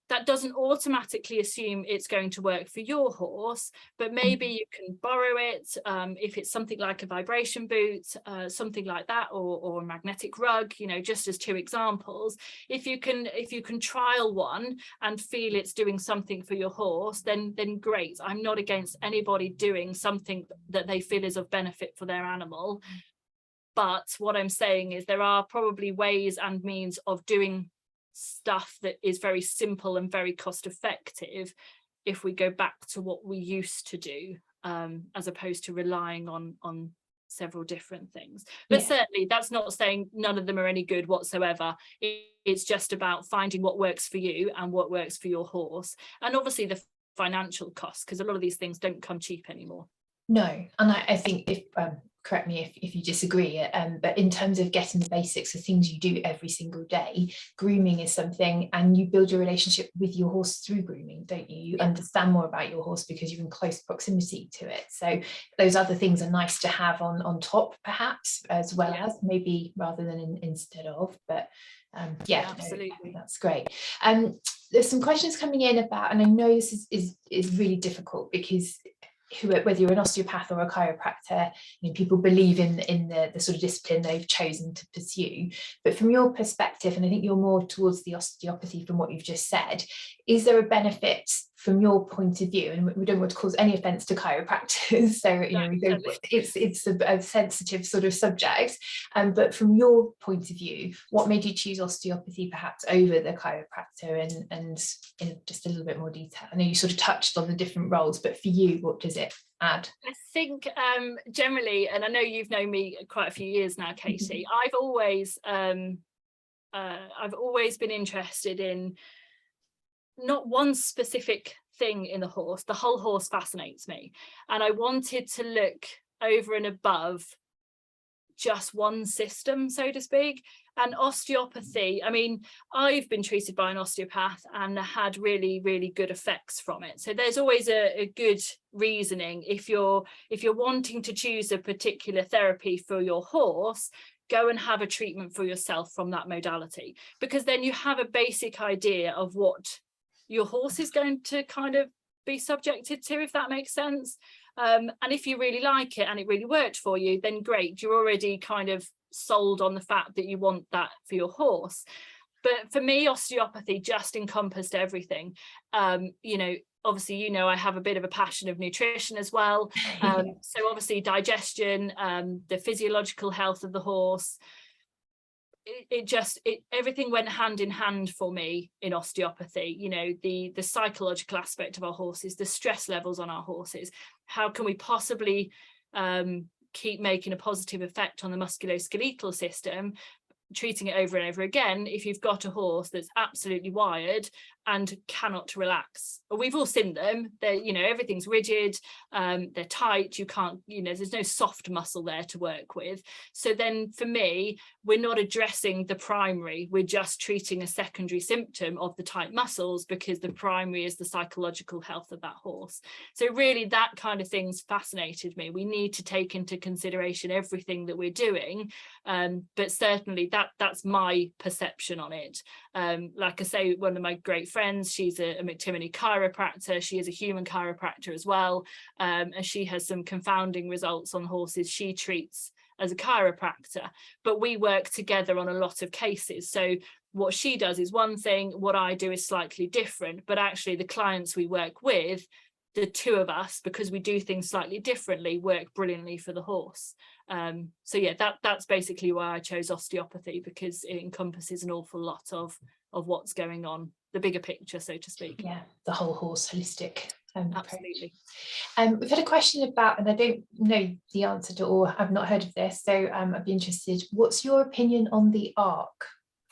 that doesn't automatically assume it's going to work for your horse, but maybe you can borrow it if it's something like a vibration boot, something like that, or a magnetic rug, you know, just as two examples. If you can trial one and feel it's doing something for your horse, then great. I'm not against anybody doing something that they feel is of benefit for their animal. But what I'm saying is there are probably ways and means of doing stuff that is very simple and very cost effective if we go back to what we used to do, as opposed to relying on several different things. But certainly that's not saying none of them are any good whatsoever. It's just about finding what works for you and what works for your horse, and obviously the financial costs, because a lot of these things don't come cheap anymore. No, and I think, if correct me if you disagree, but in terms of getting the basics of things you do every single day, grooming is something, and you build your relationship with your horse through grooming, don't you? You understand more about your horse because you're in close proximity to it. So those other things are nice to have on top, perhaps, as well as, maybe rather than instead of. But absolutely, no, that's great. There's some questions coming in about, and I know this is really difficult because whether you're an osteopath or a chiropractor, you know, people believe in the sort of discipline they've chosen to pursue. But from your perspective, and I think you're more towards the osteopathy from what you've just said, is there a benefit from your point of view? And we don't want to cause any offence to chiropractors, so you know, we don't, it's a sensitive sort of subject. But from your point of view, what made you choose osteopathy perhaps over the chiropractor, and in just a little bit more detail? I know you sort of touched on the different roles, but for you, what does it add? I think generally, and I know you've known me quite a few years now, Katie, I've always been interested in not one specific thing in the horse. The whole horse fascinates me, and I wanted to look over and above just one system, so to speak. And osteopathy, I mean, I've been treated by an osteopath and had really, really good effects from it. So there's always a good reasoning. If you're wanting to choose a particular therapy for your horse, go and have a treatment for yourself from that modality, because then you have a basic idea of what your horse is going to kind of be subjected to, if that makes sense. And if you really like it and it really worked for you, then great, you're already kind of sold on the fact that you want that for your horse. But for me, osteopathy just encompassed everything. You know, obviously, you know, I have a bit of a passion of nutrition as well. So obviously digestion, the physiological health of the horse, everything went hand in hand for me in osteopathy. You know, the psychological aspect of our horses, the stress levels on our horses, how can we possibly keep making a positive effect on the musculoskeletal system, treating it over and over again, if you've got a horse that's absolutely wired and cannot relax. We've all seen them. They're, you know, everything's rigid, they're tight, you can't, you know, there's no soft muscle there to work with. So then for me, we're not addressing the primary, we're just treating a secondary symptom of the tight muscles, because the primary is the psychological health of that horse. So really that kind of thing's fascinated me. We need to take into consideration everything that we're doing, but certainly that's my perception on it. Like I say, one of my great friends, she's a McTimoney chiropractor. She is a human chiropractor as well, and she has some confounding results on horses she treats as a chiropractor, but we work together on a lot of cases. So what she does is one thing, what I do is slightly different, but actually the clients we work with, the two of us, because we do things slightly differently, work brilliantly for the horse. So yeah, that's basically why I chose osteopathy, because it encompasses an awful lot of what's going on, the bigger picture, so to speak. Yeah, the whole horse holistic Absolutely. We've had a question about, and I don't know the answer to, or I've not heard of this, so I'd be interested. What's your opinion on the ARC?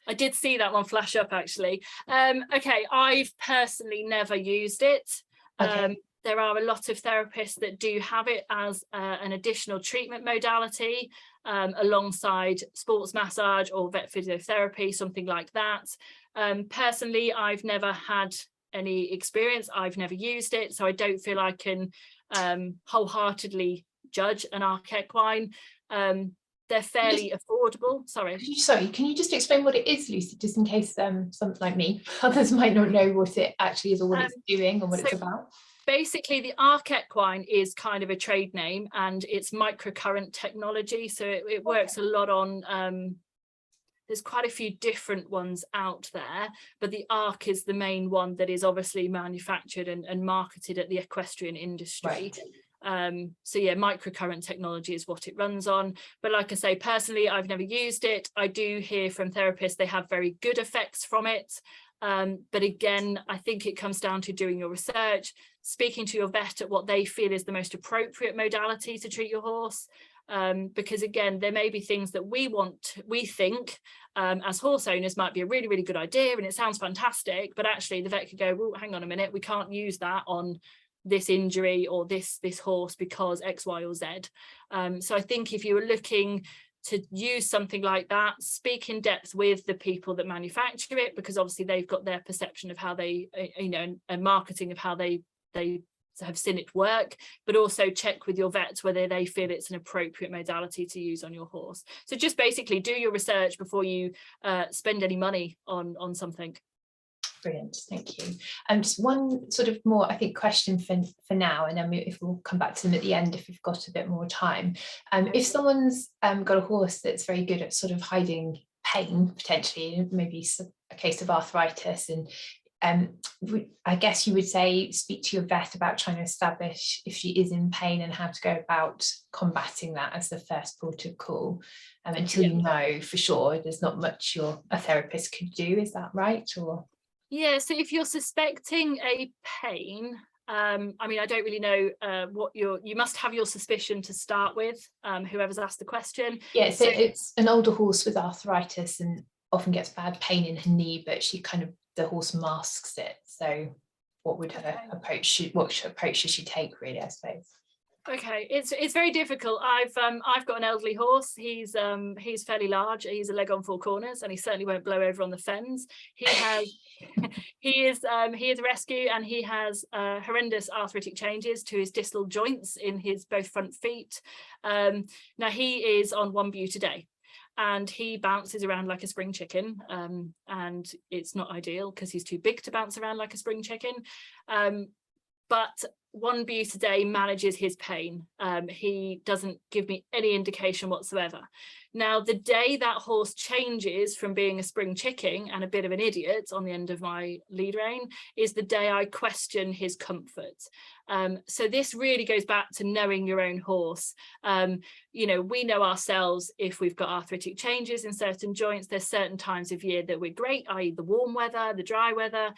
I did see that one flash up actually. Okay, I've personally never used it. Okay. There are a lot of therapists that do have it as an additional treatment modality, alongside sports massage or vet physiotherapy, something like that. Personally, I've never had any experience. I've never used it, so I don't feel I can wholeheartedly judge an ARC equine. They're fairly affordable. Sorry, can you just explain what it is, Lucy, just in case something like me, others might not know what it actually is or what it's doing or what it's about? Basically, the ARC equine is kind of a trade name, and it's microcurrent technology. So it works a lot on, there's quite a few different ones out there, but the ARC is the main one that is obviously manufactured and marketed at the equestrian industry. Right. So yeah, microcurrent technology is what it runs on. But like I say, personally, I've never used it. I do hear from therapists they have very good effects from it. But again, I think it comes down to doing your research, speaking to your vet at what they feel is the most appropriate modality to treat your horse. Because again, there may be things that we think as horse owners might be a really, really good idea and it sounds fantastic, but actually the vet could go, well, hang on a minute, we can't use that on this injury or this horse because X, Y, or Z. So I think if you were looking to use something like that, speak in depth with the people that manufacture it, because obviously they've got their perception of how they, and marketing of how they have seen it work, but also check with your vets whether they feel it's an appropriate modality to use on your horse. So just basically do your research before you spend any money on something. Brilliant, thank you. Just one sort of more, I think, question for now, and then if we'll come back to them at the end if we've got a bit more time. If someone's got a horse that's very good at sort of hiding pain, potentially, maybe a case of arthritis, and I guess you would say speak to your vet about trying to establish if she is in pain and how to go about combating that as the first port of call. Until you know for sure, there's not much a therapist could do. Is that right? Or yeah, so if you're suspecting a pain, I mean, I don't really know what you must have your suspicion to start with, whoever's asked the question. Yeah, so it's an older horse with arthritis and often gets bad pain in her knee, but the horse masks it. So what would her approach, what approach should she take, really, I suppose? Okay, it's very difficult. I've got an elderly horse. He's fairly large. He's a leg on four corners, and he certainly won't blow over on the fens. He has he is a rescue, and he has horrendous arthritic changes to his distal joints in his both front feet. Now he is on 1 bute a day, and he bounces around like a spring chicken, and it's not ideal because he's too big to bounce around like a spring chicken. But 1 bute a day manages his pain. He doesn't give me any indication whatsoever. Now, the day that horse changes from being a spring chicken and a bit of an idiot on the end of my lead rein is the day I question his comfort. So this really goes back to knowing your own horse. We know ourselves if we've got arthritic changes in certain joints. There's certain times of year that we're great, i.e. the warm weather, the dry weather.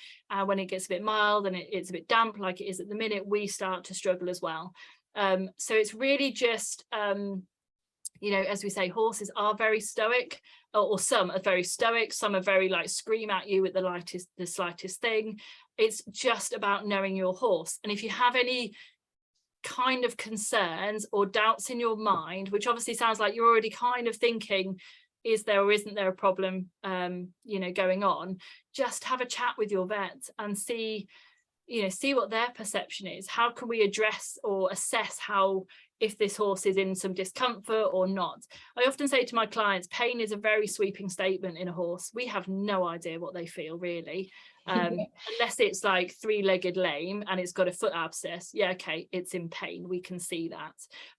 When it gets a bit mild and it's a bit damp like it is at the minute, we start to struggle as well. So it's really just, as we say, horses are very stoic, or some are very stoic, some are very scream at you at the slightest thing. It's just about knowing your horse. And if you have any kind of concerns or doubts in your mind, which obviously sounds like you're already kind of thinking, is there or isn't there a problem, going on, just have a chat with your vet and see what their perception is. How can we address or assess how if this horse is in some discomfort or not. I often say to my clients, pain is a very sweeping statement in a horse. We have no idea what they feel really. Unless it's like three-legged lame and it's got a foot abscess, yeah, okay, it's in pain, we can see that.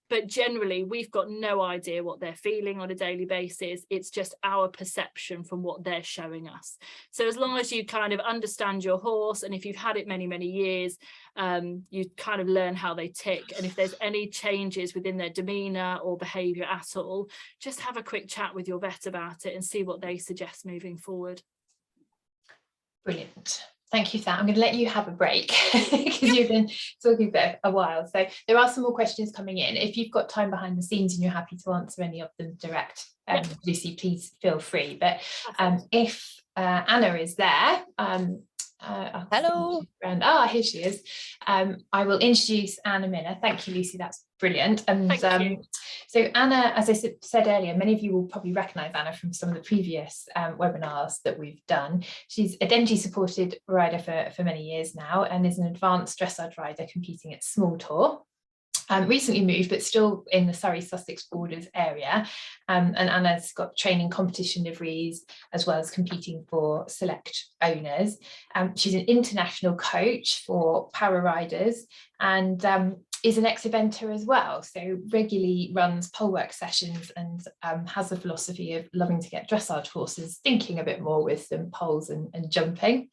But generally we've got no idea what they're feeling on a daily basis. It's just our perception from what they're showing us. So as long as you kind of understand your horse, and if you've had it many years, you kind of learn how they tick, and if there's any changes within their demeanor or behavior at all, just have a quick chat with your vet about it and see what they suggest moving forward. Brilliant. Thank you for that. I'm going to let you have a break because you've been talking for a while. So there are some more questions coming in. If you've got time behind the scenes and you're happy to answer any of them direct, Lucy, please feel free. But if Anna is there, Hello. Here she is. I will introduce Anna Miller. Thank you, Lucy. That's brilliant. And Thank you. so Anna, as I said earlier, many of you will probably recognise Anna from some of the previous webinars that we've done. She's a Dengie supported rider for many years now, and is an advanced dressage rider competing at Small Tour. Recently moved, but still in the Surrey-Sussex borders area. And Anna's got training competition liveries, as well as competing for select owners. She's an international coach for para riders, and is an ex-eventer as well. So regularly runs pole work sessions, and has a philosophy of loving to get dressage horses thinking a bit more with them poles and jumping.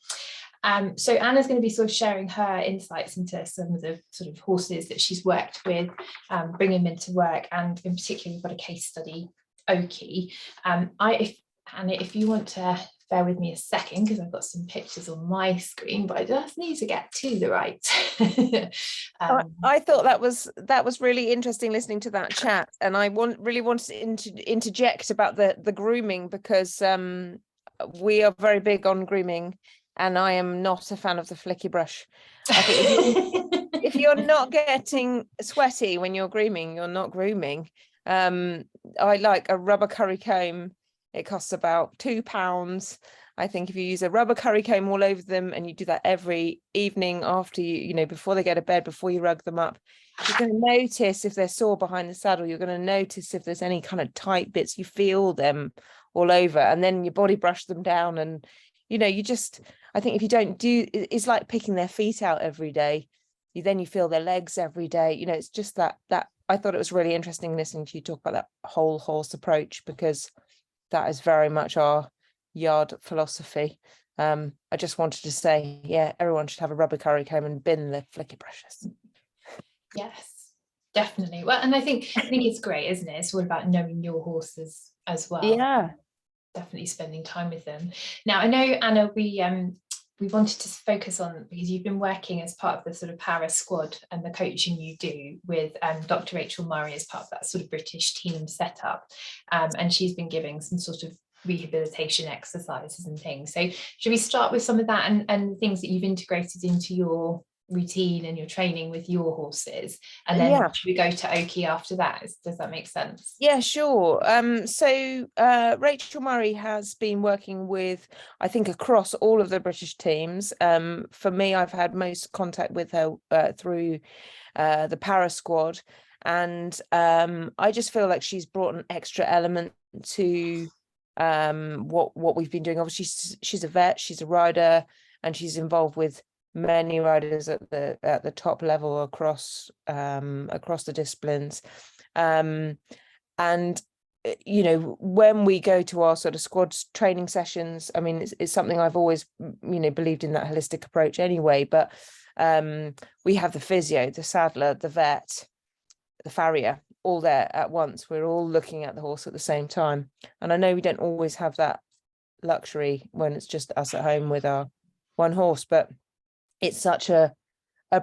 So Anna's going to be sort of sharing her insights into some of the sort of horses that she's worked with, bringing them into work, and in particular we've got a case study, Oki. If you want to bear with me a second, because I've got some pictures on my screen, but I just need to get to the right. I thought that was really interesting listening to that chat, and I really wanted to interject about the grooming, because we are very big on grooming. And I am not a fan of the flicky brush. I think if you're not getting sweaty when you're grooming, you're not grooming. I like a rubber curry comb. It costs about £2. I think if you use a rubber curry comb all over them, and you do that every evening after before they go to bed, before you rug them up, you're going to notice if they're sore behind the saddle. You're going to notice if there's any kind of tight bits. You feel them all over, and then you body brush them down, and I think if you don't it's like picking their feet out every day. You feel their legs every day. It's just that I thought it was really interesting listening to you talk about that whole horse approach, because that is very much our yard philosophy. I just wanted to say, yeah, everyone should have a rubber curry comb and bin the flicky brushes. Yes, definitely. Well, and I think it's great, isn't it? It's all about knowing your horses as well. Yeah. Definitely spending time with them. Now, I know, Anna, we wanted to focus on, because you've been working as part of the sort of para squad and the coaching you do with Dr. Rachel Murray as part of that sort of British team setup, and she's been giving some sort of rehabilitation exercises and things. So should we start with some of that and things that you've integrated into your routine and your training with your horses, and then should we go to Oki after that? Does that make sense? Yeah, sure. So Rachel Murray has been working with, I think, across all of the British teams. For me, I've had most contact with her through the para squad, and I just feel like she's brought an extra element to what we've been doing. Obviously, she's a vet, she's a rider, and she's involved with many riders at the top level across the disciplines, and when we go to our sort of squad training sessions, I mean, it's something I've always believed in, that holistic approach anyway, but we have the physio, the saddler, the vet, the farrier all there at once. We're all looking at the horse at the same time, and I know we don't always have that luxury when it's just us at home with our one horse, but it's such a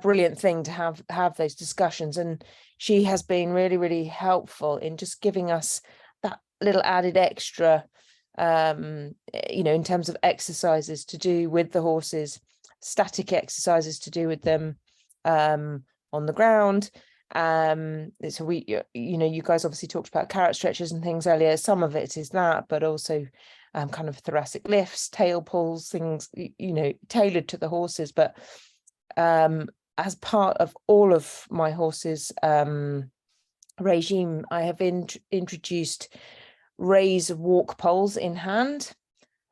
brilliant thing to have those discussions, and she has been really, really helpful in just giving us that little added extra, in terms of exercises to do with the horses, static exercises to do with them on the ground. So we, you guys obviously talked about carrot stretches and things earlier. Some of it is that, but also kind of thoracic lifts, tail pulls, things, tailored to the horses. But as part of all of my horses' regime, I have introduced raised walk poles in hand.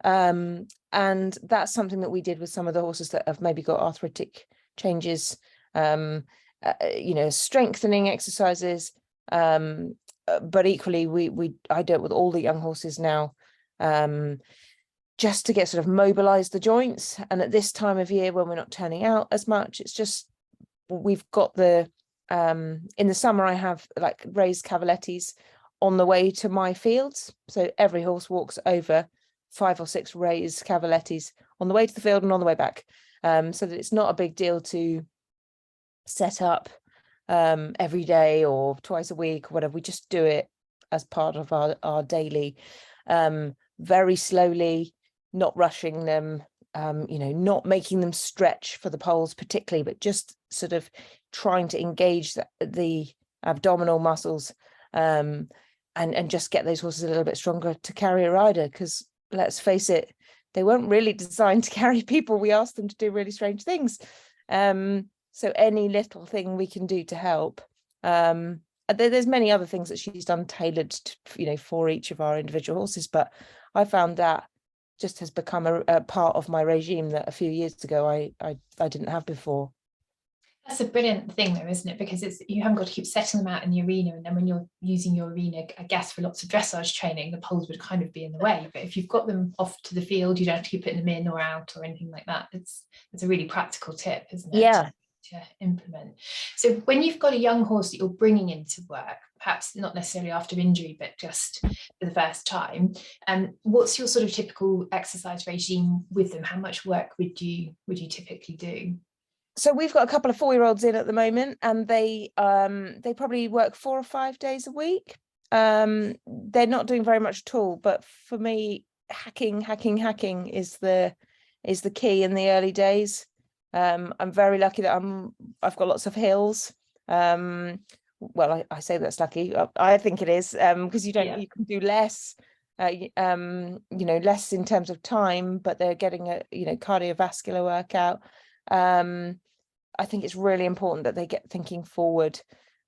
And that's something that we did with some of the horses that have maybe got arthritic changes, strengthening exercises. But equally, I do it with all the young horses now, just to get sort of mobilized the joints. And at this time of year, when we're not turning out as much, it's just, we've got the, in the summer, I have like raised cavalettis on the way to my fields. So every horse walks over 5 or 6 raised cavalettis on the way to the field and on the way back, so that it's not a big deal to set up every day or twice a week or whatever. We just do it as part of our daily, very slowly, not rushing them, not making them stretch for the poles particularly, but just sort of trying to engage the abdominal muscles, and just get those horses a little bit stronger to carry a rider, because let's face it, they weren't really designed to carry people. We asked them to do really strange things. So any little thing we can do to help. There's many other things that she's done tailored to, for each of our individual horses, but I found that just has become a part of my regime that a few years ago I didn't have before. That's a brilliant thing though, isn't it? Because you haven't got to keep setting them out in the arena, and then when you're using your arena, I guess, for lots of dressage training, the poles would kind of be in the way. But if you've got them off to the field, you don't have to keep putting them in or out or anything like that. It's a really practical tip, isn't it? Yeah. To implement. So when you've got a young horse that you're bringing into work, perhaps not necessarily after injury, but just for the first time, what's your sort of typical exercise regime with them? How much work would you typically do? So we've got a couple of 4-year-olds in at the moment, and they probably work 4 or 5 days a week. They're not doing very much at all, but for me, hacking is the key in the early days. I'm very lucky that I've got lots of hills. Well, I say that's lucky. I think it is, because you can do less, less in terms of time, but they're getting a cardiovascular workout. I think it's really important that they get thinking forward,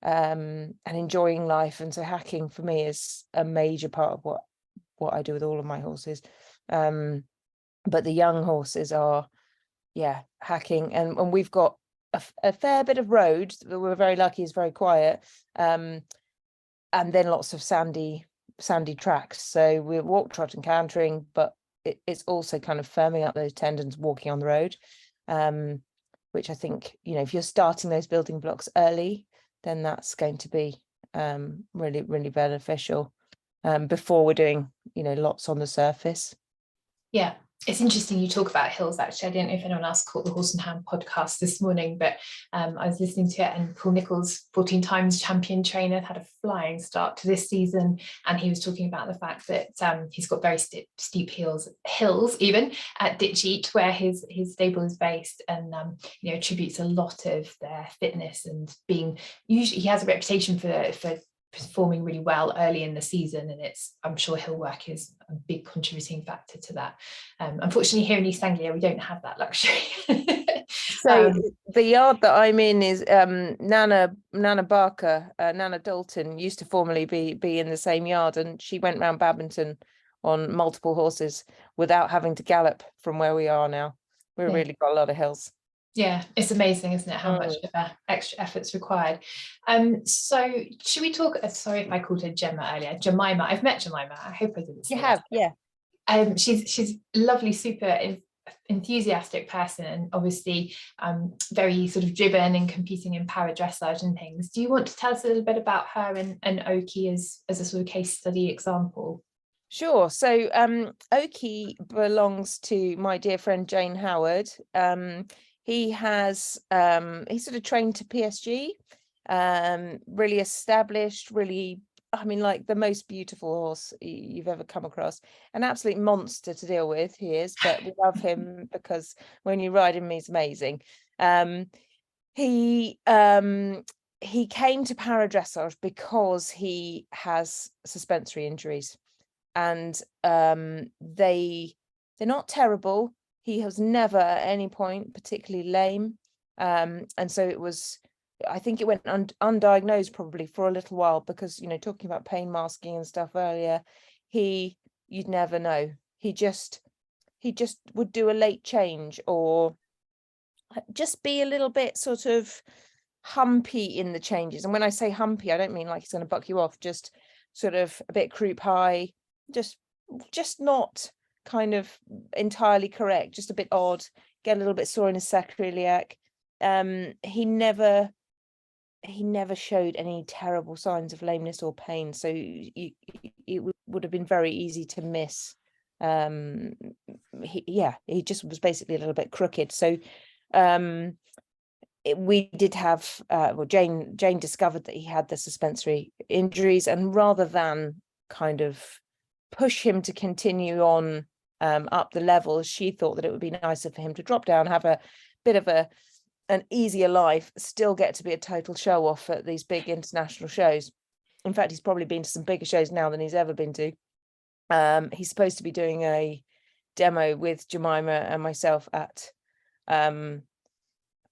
and enjoying life. And so hacking for me is a major part of what I do with all of my horses. But the young horses are, hacking, and we've got a fair bit of road that we're very lucky is very quiet, and then lots of sandy tracks. So we're walk, trot and cantering, but it's also kind of firming up those tendons walking on the road, which I think, if you're starting those building blocks early, then that's going to be really, really beneficial, before we're doing, lots on the surface. Yeah. It's interesting you talk about hills, actually. I don't know if anyone else caught the Horse and Hound podcast this morning, but I was listening to it, and Paul Nichols, 14 times champion trainer, had a flying start to this season, and he was talking about the fact that he's got very steep hills even at Ditcheat, where his stable is based, and attributes a lot of their fitness and being, usually he has a reputation for performing really well early in the season, and I'm sure hill work is a big contributing factor to that. Unfortunately, here in East Anglia, we don't have that luxury. So the yard that I'm in is Nana Barker, Nana Dalton used to formerly be in the same yard, and she went round Badminton on multiple horses without having to gallop from where we are now. We've really got a lot of hills. Yeah, it's amazing, isn't it, how much extra effort's required. So should we talk, sorry if I called her Gemma earlier, Jemima. I've met Jemima, I hope I didn't say You have, that. Yeah. She's a lovely, super enthusiastic person, and obviously very sort of driven and competing in para dressage and things. Do you want to tell us a little bit about her and Oki as a sort of case study example? Sure. So Oki belongs to my dear friend Jane Howard. He has he sort of trained to PSG, really established, really, I mean, like the most beautiful horse you've ever come across. An absolute monster to deal with, he is, but we love him because when you ride him, he's amazing. He came to para dressage because he has suspensory injuries, and they're not terrible. He has never at any point particularly lame, and so it was I think it went undiagnosed probably for a little while, because, you know, talking about pain masking and stuff earlier, you'd never know. He just would do a late change, or just be a little bit sort of humpy in the changes. And when I say humpy, I don't mean like he's going to buck you off, just sort of a bit croup high, just not kind of entirely correct, just a bit odd, get a little bit sore in his sacroiliac. He never showed any terrible signs of lameness or pain, so it would have been very easy to miss. He just was basically a little bit crooked. So we did have Jane discovered that he had the suspensory injuries, and rather than kind of push him to continue on up the levels, she thought that it would be nicer for him to drop down, have a bit of an easier life, still get to be a total show off at these big international shows. In fact, he's probably been to some bigger shows now than he's ever been to. He's supposed to be doing a demo with Jemima and myself at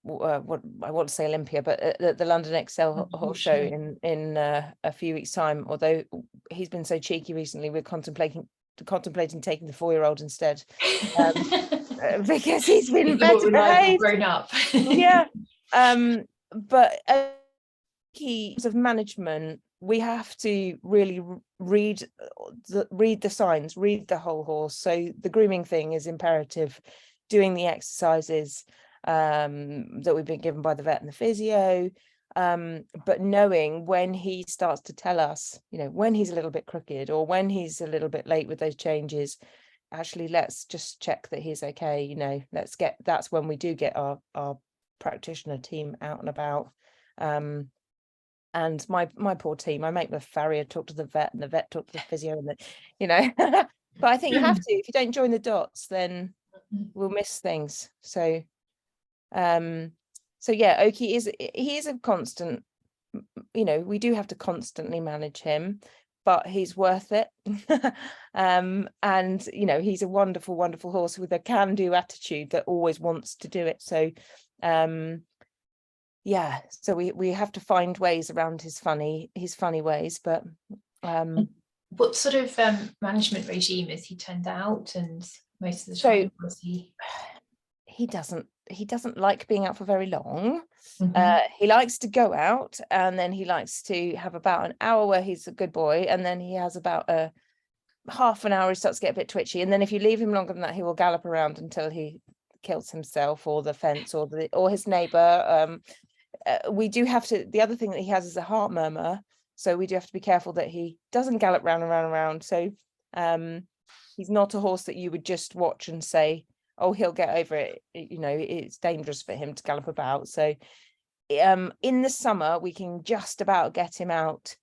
what I want to say Olympia, but at the London Excel Hall show in a few weeks' time. Although he's been so cheeky recently, we're contemplating taking the 4-year-old instead, because he's been better behaved, grown up. Yeah. But keys of management, we have to really read the signs, read the whole horse. So the grooming thing is imperative, doing the exercises that we've been given by the vet and the physio, but knowing when he starts to tell us, you know, when he's a little bit crooked or when he's a little bit late with those changes, actually let's just check that he's okay. You know, that's when we do get our practitioner team out and about. And my poor team, I make the farrier talk to the vet and the vet talk to the physio, and you know, but I think you have to. If you don't join the dots, then we'll miss things. So yeah, Oki is a constant, you know, we do have to constantly manage him, but he's worth it. And you know, he's a wonderful horse with a can-do attitude that always wants to do it. So yeah, so we have to find ways around his funny ways. But what sort of management regime has he turned out? And most of the time, he doesn't like being out for very long. He likes to go out, and then he likes to have about an hour where he's a good boy, and then he has about a half an hour he starts to get a bit twitchy, and then if you leave him longer than that, he will gallop around until he kills himself or the fence or his neighbor. We do have to, the other thing that he has is a heart murmur, so we do have to be careful that he doesn't gallop round and round and round. So he's not a horse that you would just watch and say, oh, he'll get over it. You know, it's dangerous for him to gallop about. So in the summer, we can just about get him out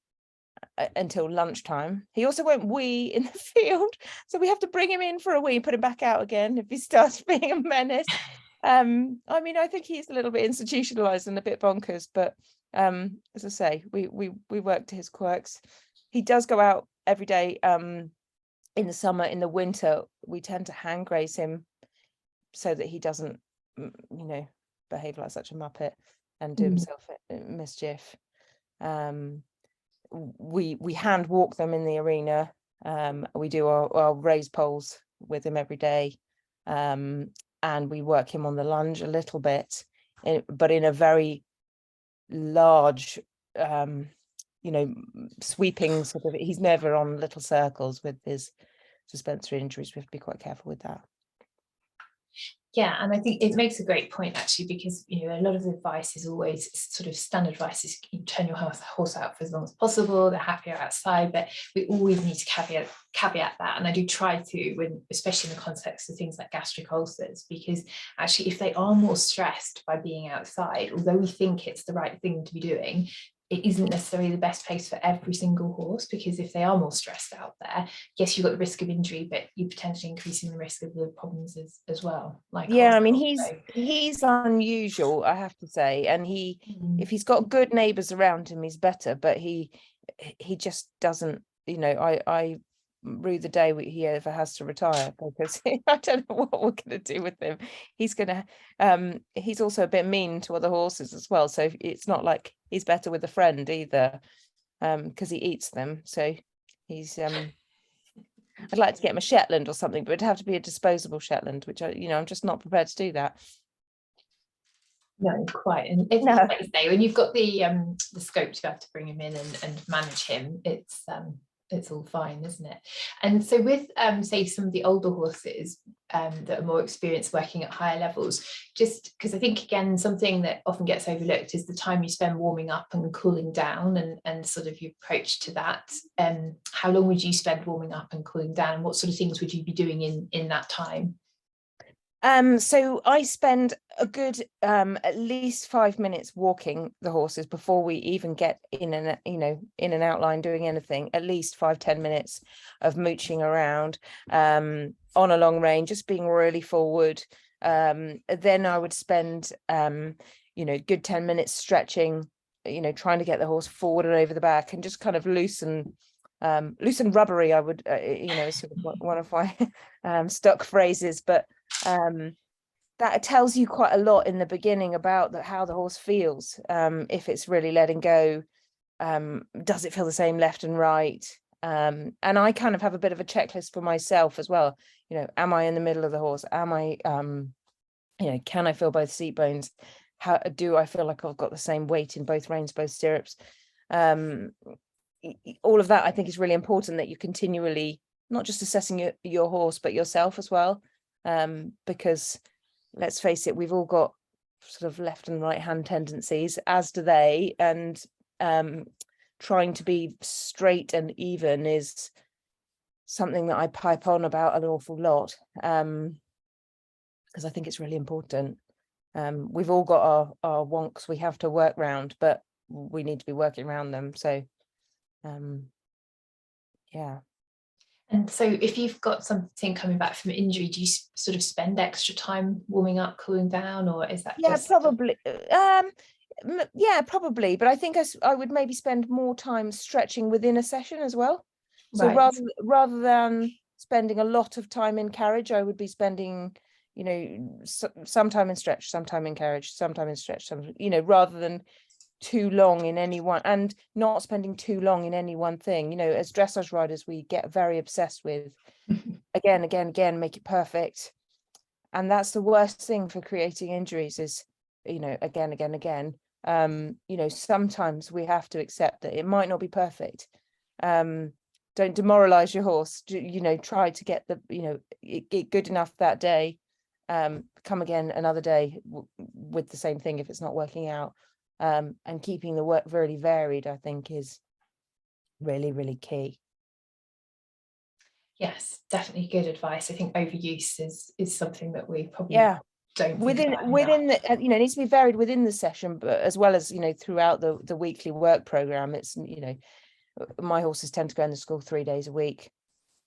until lunchtime. He also won't wee in the field, so we have to bring him in for a wee, put him back out again if he starts being a menace. I mean, I think he's a little bit institutionalized and a bit bonkers, but as I say, we work to his quirks. He does go out every day in the summer. In the winter, we tend to hand graze him so that he doesn't, you know, behave like such a muppet and do himself mischief. We hand walk them in the arena. We do our raise poles with him every day, and we work him on the lunge a little bit, but in a very large, you know, sweeping sort of. He's never on little circles with his suspensory injuries. We have to be quite careful with that. Yeah, and I think it makes a great point actually, because you know, a lot of the advice is always sort of standard advice is you turn your horse out for as long as possible, they're happier outside, but we always need to caveat that. And I do try to, when especially in the context of things like gastric ulcers, because actually if they are more stressed by being outside, although we think it's the right thing to be doing, it isn't necessarily the best place for every single horse, because if they are more stressed out there, yes, you've got the risk of injury, but you're potentially increasing the risk of the problems as well. Like, yeah, I mean, he's unusual, I have to say, and if he's got good neighbours around him, he's better, but he just doesn't, you know, I rue the day he ever has to retire, because I don't know what we're going to do with him. He's also a bit mean to other horses as well, so it's not like he's better with a friend either, because he eats them. So he's I'd like to get him a Shetland or something, but it'd have to be a disposable Shetland, which I'm just not prepared to do that. No, quite. And it's like you say, when you've got the scope to have to bring him in and manage him, it's all fine, isn't it? And so with say some of the older horses that are more experienced working at higher levels, just because I think again something that often gets overlooked is the time you spend warming up and cooling down, and sort of your approach to that. How long would you spend warming up and cooling down, and what sort of things would you be doing in that time? So I spend a good at least 5 minutes walking the horses before we even get in an outline doing anything. At least 5-10 minutes of mooching around on a long rein, just being really forward. Then I would spend good 10 minutes stretching, trying to get the horse forward and over the back, and just kind of loose and rubbery, I would sort of one of my stuck phrases, but that tells you quite a lot in the beginning about how the horse feels, if it's really letting go. Does it feel the same left and right? And I kind of have a bit of a checklist for myself as well. Am I in the middle of the horse? Am I can I feel both seat bones? How do I feel like I've got the same weight in both reins, both stirrups? All of that I think is really important, that you're continually not just assessing your horse but yourself as well, because let's face it, we've all got sort of left and right hand tendencies, as do they, and trying to be straight and even is something that I pipe on about an awful lot, because I think it's really important. We've all got our wonks we have to work round, but we need to be working around them. So yeah. And so if you've got something coming back from injury, do you sort of spend extra time warming up, cooling down, or is that probably probably, but I think I would maybe spend more time stretching within a session as well. So rather than spending a lot of time in carriage, I would be spending some time in stretch, some time in carriage, some time in stretch, rather than too long in any one, and not spending too long in any one thing. As dressage riders, we get very obsessed with again, make it perfect, and that's the worst thing for creating injuries is again. Sometimes we have to accept that it might not be perfect. Don't demoralize your horse. Try to get it good enough that day. Come again another day with the same thing if it's not working out. And keeping the work very varied, I think, is really, really key. Yes, definitely good advice. I think overuse is something that we probably don't within the it needs to be varied within the session, but as well as throughout the weekly work program. It's my horses tend to go into school 3 days a week.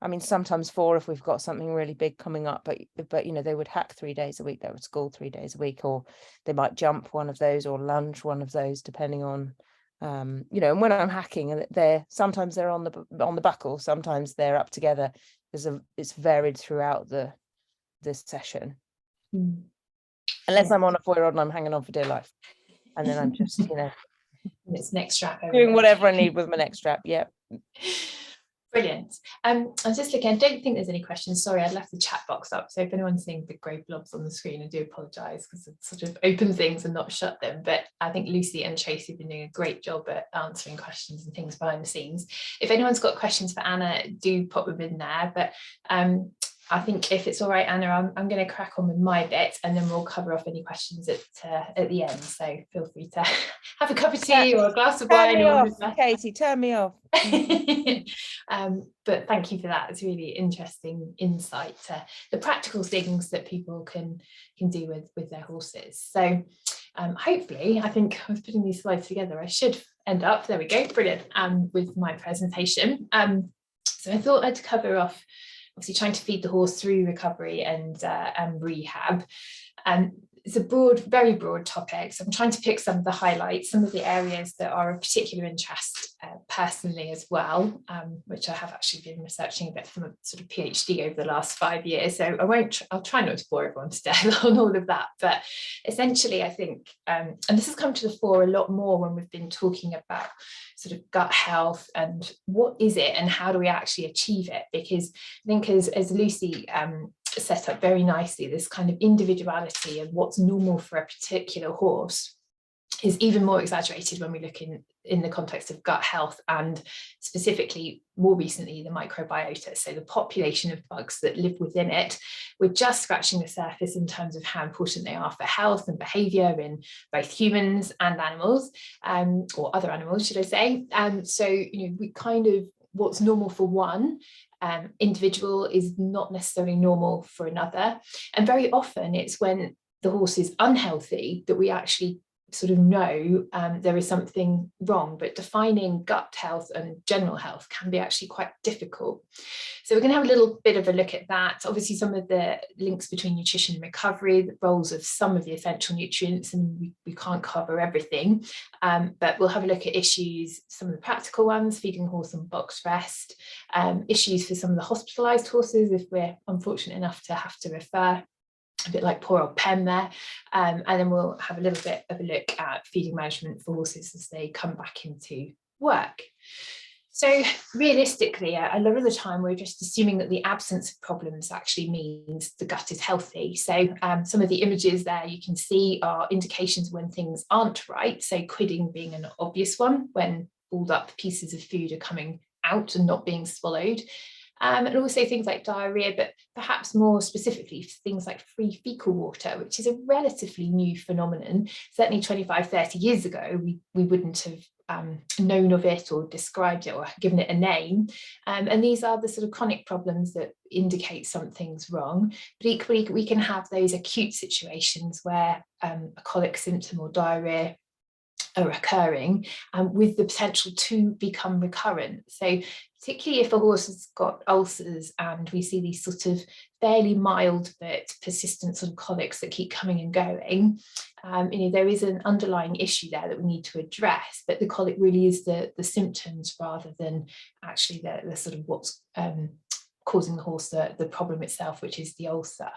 I mean, sometimes 4 if we've got something really big coming up, but they would hack 3 days a week. They would school 3 days a week, or they might jump one of those or lunge one of those, depending on and when I'm hacking, and sometimes they're on the buckle, sometimes they're up together. It's varied throughout this session. Unless I'm on a 4-year-old and I'm hanging on for dear life, and then I'm just it's neck strap doing whatever I need with my neck strap. Yeah. Brilliant. I was just looking, I don't think there's any questions. Sorry, I'd left the chat box up. So if anyone's seeing big grey blobs on the screen, I do apologise, because I've sort of opened things and not shut them. But I think Lucy and Tracy have been doing a great job at answering questions and things behind the scenes. If anyone's got questions for Anna, do pop them in there. But I think if it's all right, Anna, I'm going to crack on with my bit, and then we'll cover off any questions at the end. So feel free to have a cup of tea or a glass of wine. Turn me off, Katie, turn me off. But thank you for that. It's really interesting insight to the practical things that people can do with their horses. So hopefully, I think I was putting these slides together. I should end up, there we go, brilliant, with my presentation. So I thought I'd cover off obviously trying to feed the horse through recovery and rehab. it's a broad, very broad topic. So I'm trying to pick some of the highlights, some of the areas that are of particular interest personally as well, which I have actually been researching a bit from a sort of PhD over the last 5 years. So I'll try not to bore everyone to death on all of that. But essentially, I think, and this has come to the fore a lot more when we've been talking about sort of gut health and what is it and how do we actually achieve it? Because I think as Lucy set up very nicely, this kind of individuality and what's normal for a particular horse is even more exaggerated when we look in the context of gut health, and specifically more recently the microbiota, so the population of bugs that live within it. We're just scratching the surface in terms of how important they are for health and behaviour in both humans and animals, or other animals should I say. So we kind of, what's normal for one individual is not necessarily normal for another, and very often it's when the horse is unhealthy that we actually sort of know there is something wrong. But defining gut health and general health can be actually quite difficult. So we're going to have a little bit of a look at that. Obviously, some of the links between nutrition and recovery, the roles of some of the essential nutrients, and we can't cover everything, but we'll have a look at issues, some of the practical ones, feeding the horse on box rest, issues for some of the hospitalised horses if we're unfortunate enough to have to refer, a bit like poor old Pen there, and then we'll have a little bit of a look at feeding management for horses as they come back into work. So realistically, a lot of the time we're just assuming that the absence of problems actually means the gut is healthy. So some of the images there you can see are indications when things aren't right. So quidding being an obvious one, when balled up pieces of food are coming out and not being swallowed. And also things like diarrhea, but perhaps more specifically things like free fecal water, which is a relatively new phenomenon. Certainly 25, 30 years ago, we wouldn't have known of it or described it or given it a name. And these are the sort of chronic problems that indicate something's wrong. But equally, we can have those acute situations where a colic symptom or diarrhea are occurring, with the potential to become recurrent. So particularly if a horse has got ulcers and we see these sort of fairly mild but persistent sort of colics that keep coming and going, there is an underlying issue there that we need to address, but the colic really is the symptoms rather than actually the sort of what's causing the horse the problem itself, which is the ulcer.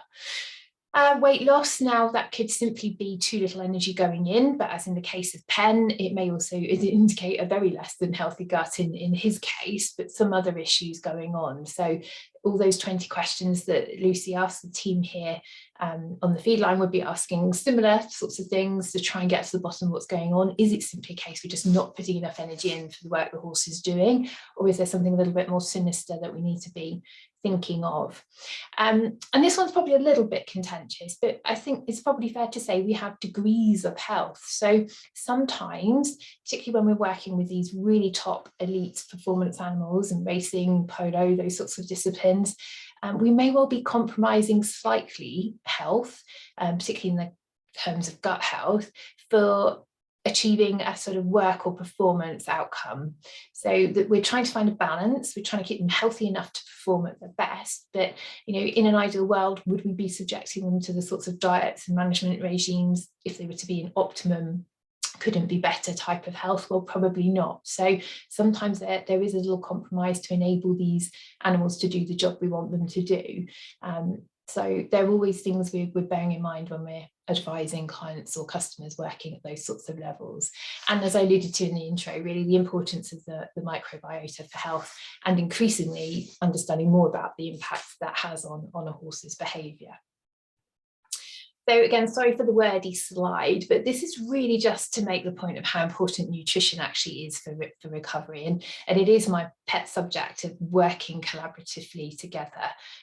Weight loss, now that could simply be too little energy going in, but as in the case of Pen, it may also indicate a very less than healthy gut in his case, but some other issues going on. So all those 20 questions that Lucy asked the team here on the feed line would be asking similar sorts of things to try and get to the bottom of what's going on. Is it simply a case we're just not putting enough energy in for the work the horse is doing, or is there something a little bit more sinister that we need to be thinking of? And this one's probably a little bit contentious, but I think it's probably fair to say we have degrees of health. So sometimes, particularly when we're working with these really top elite performance animals and racing, polo, those sorts of disciplines, we may well be compromising slightly health, particularly in the terms of gut health, for achieving a sort of work or performance outcome. So that we're trying to find a balance, we're trying to keep them healthy enough to perform at their best, but in an ideal world, would we be subjecting them to the sorts of diets and management regimes if they were to be in optimum, couldn't be better type of health? Well, probably not. So sometimes there is a little compromise to enable these animals to do the job we want them to do. So there are always things we're bearing in mind when we're advising clients or customers working at those sorts of levels. And as I alluded to in the intro, really the importance of the microbiota for health, and increasingly understanding more about the impact that has on a horse's behaviour. So again, sorry for the wordy slide, but this is really just to make the point of how important nutrition actually is for recovery. And it is my pet subject of working collaboratively together.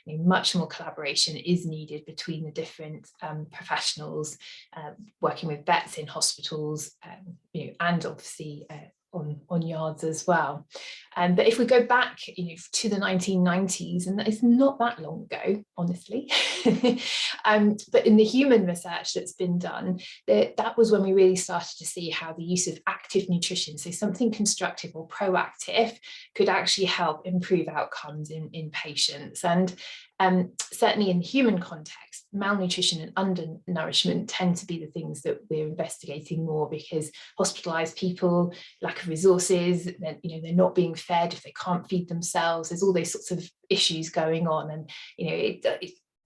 Much more collaboration is needed between the different professionals, working with vets in hospitals, and obviously on yards as well. But if we go back to the 1990s, and it's not that long ago, honestly, but in the human research that's been done, that was when we really started to see how the use of active nutrition, so something constructive or proactive, could actually help improve outcomes in patients. And certainly in the human context, malnutrition and undernourishment tend to be the things that we're investigating more, because hospitalized people, lack of resources, they're not being fed if they can't feed themselves. There's all those sorts of issues going on, and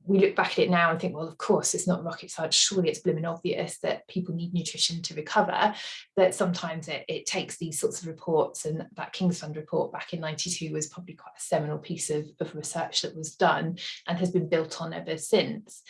we look back at it now and think, well, of course, it's not rocket science. Surely it's blooming obvious that people need nutrition to recover. But sometimes it takes these sorts of reports, and that King's Fund report back in '92 was probably quite a seminal piece of research that was done and has been built on ever since.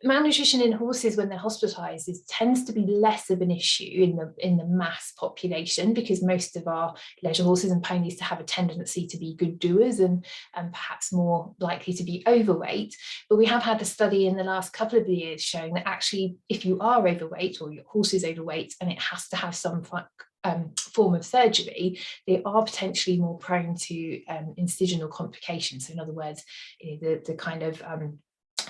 Malnutrition in horses when they're hospitalised tends to be less of an issue in the mass population, because most of our leisure horses and ponies to have a tendency to be good doers and perhaps more likely to be overweight. But we have had a study in the last couple of years showing that actually, if you are overweight or your horse is overweight and it has to have some form of surgery, they are potentially more prone to incisional complications. So in other words, the kind of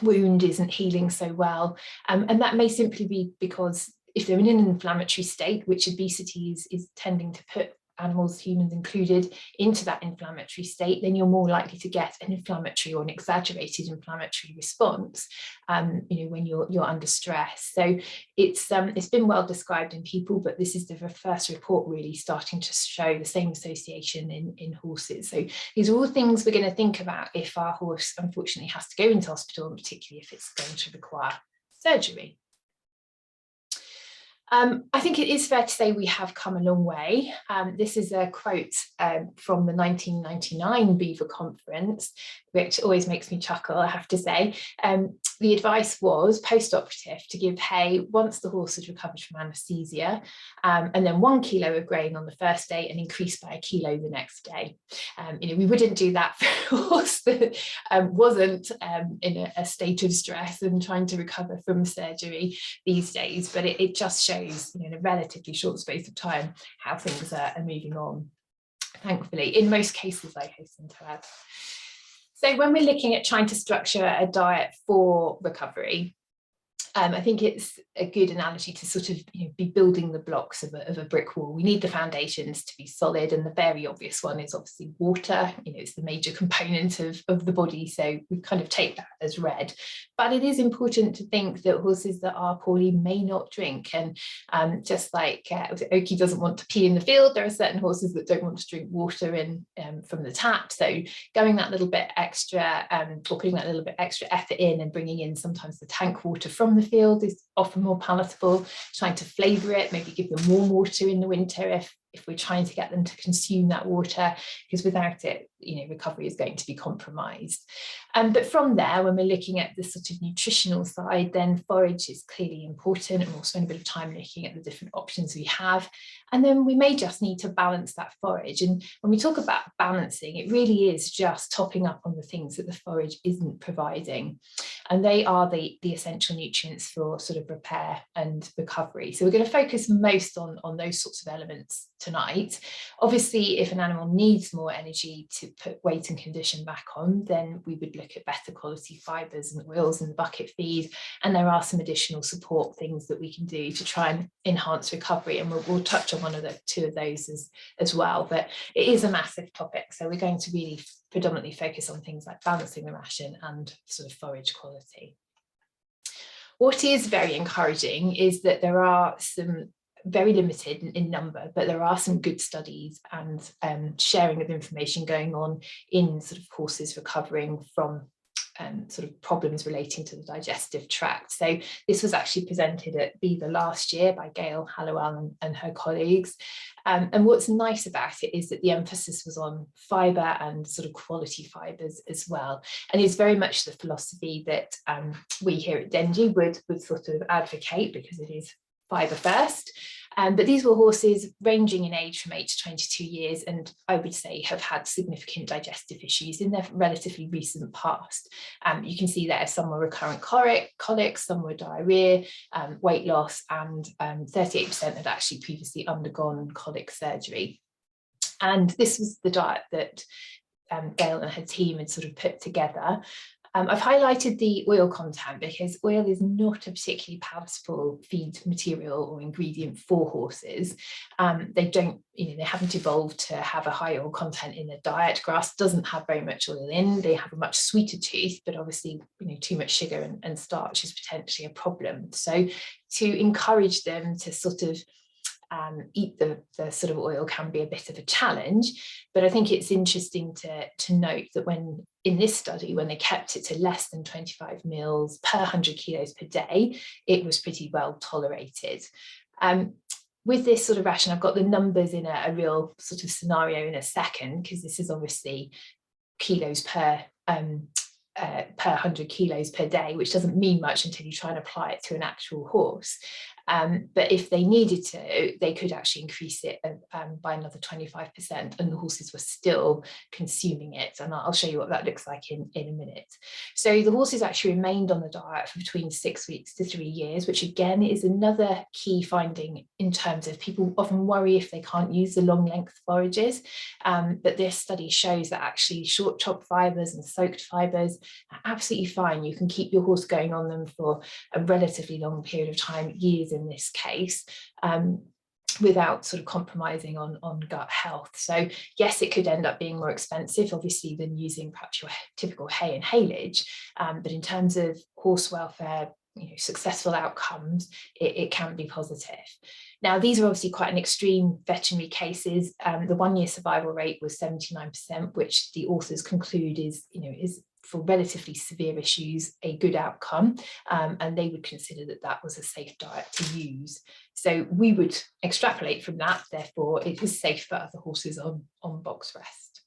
wound isn't healing so well. And that may simply be because if they're in an inflammatory state, which obesity is tending to put animals, humans included, into that inflammatory state, then you're more likely to get an inflammatory or an exaggerated inflammatory response when you're under stress. So it's been well described in people, but this is the first report really starting to show the same association in horses. So these are all things we're going to think about if our horse unfortunately has to go into hospital, and particularly if it's going to require surgery. I think it is fair to say we have come a long way. This is a quote from the 1999 Beaver Conference, which always makes me chuckle, I have to say. The advice was post-operative to give hay once the horse had recovered from anaesthesia, and then 1 kilo of grain on the first day and increase by 1 kilo the next day. We wouldn't do that for a horse that wasn't in a state of stress and trying to recover from surgery these days, but it just shows in a relatively short space of time how things are moving on, thankfully, in most cases, I hasten to add. So when we're looking at trying to structure a diet for recovery, I think it's a good analogy to sort of be building the blocks of a brick wall. We need the foundations to be solid, and the very obvious one is obviously water. It's the major component of the body, so we kind of take that as read. But it is important to think that horses that are poorly may not drink, and just like Oki doesn't want to pee in the field, there are certain horses that don't want to drink water from the tap. So going that little bit extra, or putting that little bit extra effort in and bringing in sometimes the tank water from the field is often more palatable. Trying to flavour it, maybe give them warm water in the winter if we're trying to get them to consume that water, because without it, recovery is going to be compromised. But from there, when we're looking at the sort of nutritional side, then forage is clearly important, and we'll spend a bit of time looking at the different options we have. And then we may just need to balance that forage. And when we talk about balancing, it really is just topping up on the things that the forage isn't providing. And they are the essential nutrients for sort of repair and recovery. So we're going to focus most on those sorts of elements tonight. Obviously, if an animal needs more energy to put weight and condition back on, then we would look at better quality fibres and oils in the bucket feed. And there are some additional support things that we can do to try and enhance recovery. And we'll touch on one of the two of those as well. But it is a massive topic. So we're going to really predominantly focus on things like balancing the ration and sort of forage quality. What is very encouraging is that there are some very limited in number, but there are some good studies and sharing of information going on in sort of horses recovering from sort of problems relating to the digestive tract. So this was actually presented at Beaver last year by Gail Hallowell and her colleagues. And what's nice about it is that the emphasis was on fibre and sort of quality fibres as well. And it's very much the philosophy that we here at Dengie would sort of advocate, because it is fibre first. But these were horses ranging in age from 8 to 22 years, and I would say have had significant digestive issues in their relatively recent past. You can see there some were recurrent colics, some were diarrhea, weight loss, and 38% had actually previously undergone colic surgery. And this was the diet that Gail and her team had sort of put together. I've highlighted the oil content because oil is not a particularly palatable feed material or ingredient for horses. They don't, they haven't evolved to have a high oil content in their diet. Grass doesn't have very much oil in. They have a much sweeter tooth, but obviously, too much sugar and starch is potentially a problem. So to encourage them to sort of eat the sort of oil can be a bit of a challenge, but I think it's interesting to note that when in this study, when they kept it to less than 25 mils per 100 kilos per day, it was pretty well tolerated. With this sort of ration, I've got the numbers in a real sort of scenario in a second, because this is obviously kilos per 100 kilos per day, which doesn't mean much until you try and apply it to an actual horse. But if they needed to, they could actually increase it by another 25%, and the horses were still consuming it. And I'll show you what that looks like in a minute. So the horses actually remained on the diet for between 6 weeks to 3 years, which again is another key finding in terms of people often worry if they can't use the long length forages. But this study shows that actually short chopped fibres and soaked fibres are absolutely fine. You can keep your horse going on them for a relatively long period of time, years in this case, without sort of compromising on gut health. So yes, it could end up being more expensive, obviously, than using perhaps your typical hay and haylage, but in terms of horse welfare, successful outcomes, it can be positive. Now, these are obviously quite an extreme veterinary cases. The 1 year survival rate was 79%, which the authors conclude is for relatively severe issues, a good outcome, and they would consider that that was a safe diet to use. So we would extrapolate from that, therefore it is safe for other horses on box rest.